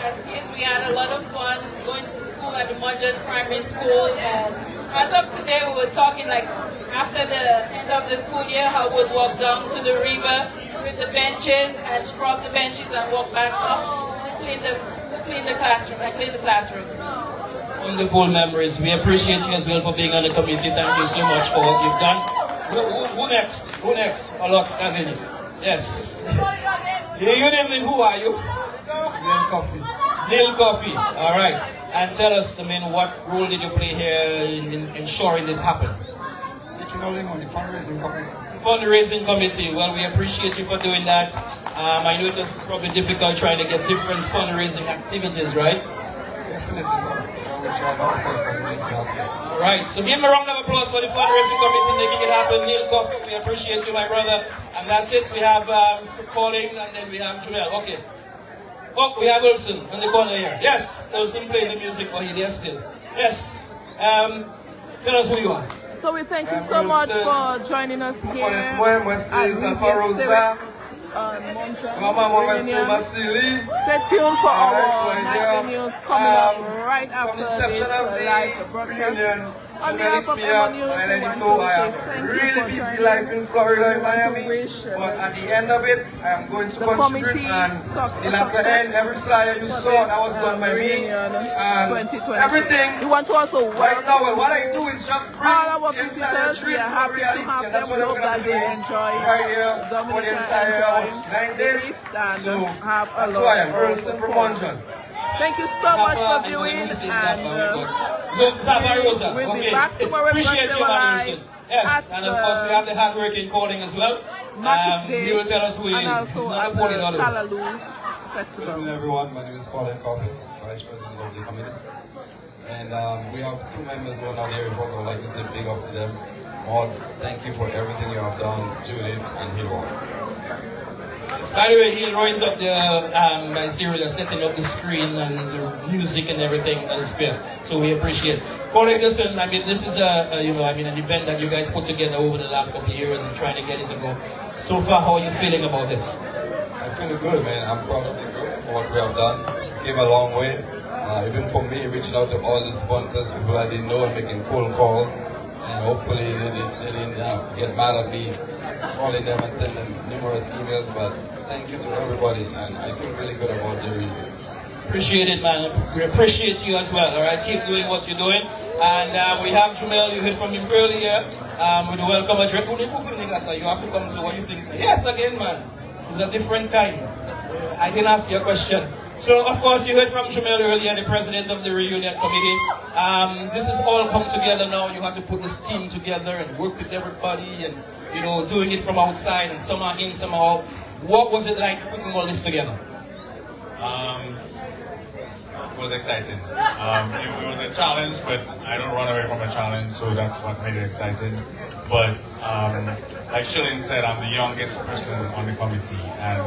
As kids, we had a lot of fun going to school at the Morne Jaune primary school. And as of today, we were talking like after the end of the school year, how we would walk down to the river with the benches and scrub the benches and walk back up, clean the classrooms. Wonderful memories. We appreciate you as well for being on the committee. Thank you so much for what you've done. Who next? Hello, Kavini. Yes. Good evening. Who are you? Neil Coffee. All right. And tell us, what role did you play here in ensuring this happened? Fundraising committee. Fundraising committee. Well, we appreciate you for doing that. I know it was probably difficult trying to get different fundraising activities, right? Right, so give him a round of applause for the fundraising committee making it happen. Neil Coffey, we appreciate you, my brother. And that's it. We have Calling, and then we have Joel. Okay. Oh, we have Wilson in the corner here. Yes, Wilson playing the music while he's there still. Yes. Tell us who you are. So we thank you so much for joining us here at Riviere Cyrique. Morne Jaune. Stay tuned for our nightly news coming up right after this live broadcast. On behalf of Emonews, we want to say thank you for joining Florida in Miami, but at the end of it, I am going to contribute, and the latter end, every flyer you saw, that was done by me, and everything. We want to also right now, what I do is just bring all our visitors. We are happy to have them. We hope that they enjoy Dominica, 9 days, and have a lot of fun. Thank you so much for viewing, and we'll be back tomorrow. Appreciate you, man. Yes, and of course we have the hard-working Calling as well. You will tell us who and also at the Kalalu Festival. Good evening, everyone. My name is Colin Coffey, Vice President of the committee. And we have 2 members who are not here because I would like to say big up to them. Maud, thank you for everything you have done, Judith and Hilo. By the way, he raised up the by Cyril, setting up the screen and the music and everything as well. So we appreciate it. Colleague, listen, I mean, this is an event that you guys put together over the last couple of years and trying to get it to go. So far, how are you feeling about this? I'm feeling good, man. I'm proud of the group for what we have done. Came a long way. Even for me, reaching out to all the sponsors, people I didn't know, and making phone calls. And hopefully they didn't get mad at me, calling them and sending them numerous emails. But thank you to everybody, and I feel really good about the review. Appreciate it, man. We appreciate you as well. All right, keep doing what you're doing. And we have Jamel. You heard from him earlier. With the welcome address. You have to come to what you think. Yes, again, man. It's a different time. I didn't ask you a question. So, of course, you heard from Jamel earlier, the president of the reunion committee. This has all come together now. You have to put this team together and work with everybody and, doing it from outside and somehow in, somehow out. What was it like putting all this together? It was exciting. It was a challenge, but I don't run away from a challenge, so that's what made it exciting. But like Shilling said, I'm the youngest person on the committee, and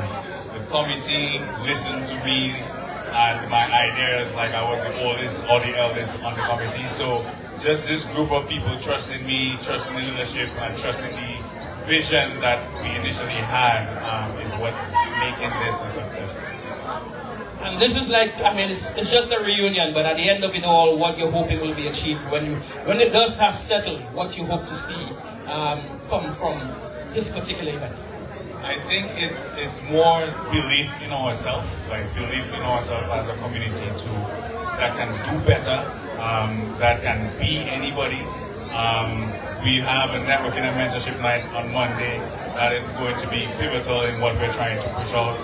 the committee listened to me and my ideas like I was the oldest or the eldest on the committee. So just this group of people trusting me, trusting the leadership, and trusting the vision that we initially had is what's making this a success. And this is like, it's just a reunion, but at the end of it all, what you're hoping will be achieved when the dust has settled, what you hope to see come from this particular event? I think it's more belief in ourselves, like belief in ourselves as a community that can do better, that can be anybody. We have a networking and mentorship night on Monday that is going to be pivotal in what we're trying to push out.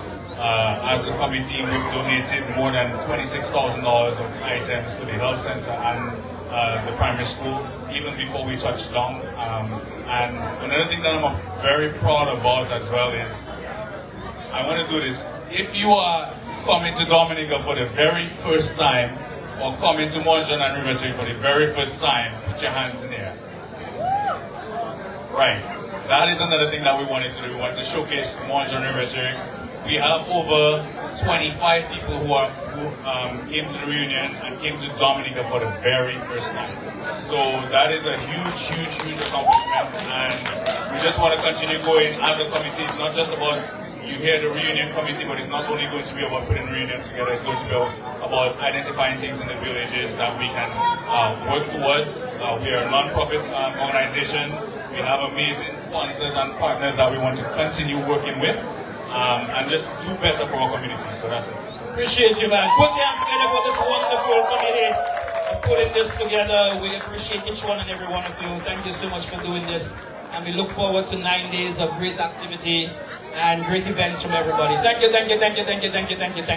As a committee, we've donated more than $26,000 of items to the health center and the primary school, even before we touched down. And another thing that I'm very proud about as well is, I want to do this. If you are coming to Dominica for the very first time, or coming to Morne Jaune and Riviere Cyrique for the very first time, put your hands in the air. Right. That is another thing that we wanted to do. We wanted to showcase Morne Jaune and Riviere Cyrique. We have over 25 people who came to the reunion and came to Dominica for the very first time. So that is a huge accomplishment, and we just want to continue going as a committee. It's not just about, you hear the reunion committee, but it's not only going to be about putting the reunion together, it's going to be about identifying things in the villages that we can work towards. We are a non-profit organization. We have amazing sponsors and partners that we want to continue working with. And just do better for our community. So that's it. Appreciate you, man. Put your hands together for this wonderful committee and putting this together. We appreciate each one and every one of you. Thank you so much for doing this. And we look forward to 9 days of great activity and great events from everybody. Thank you.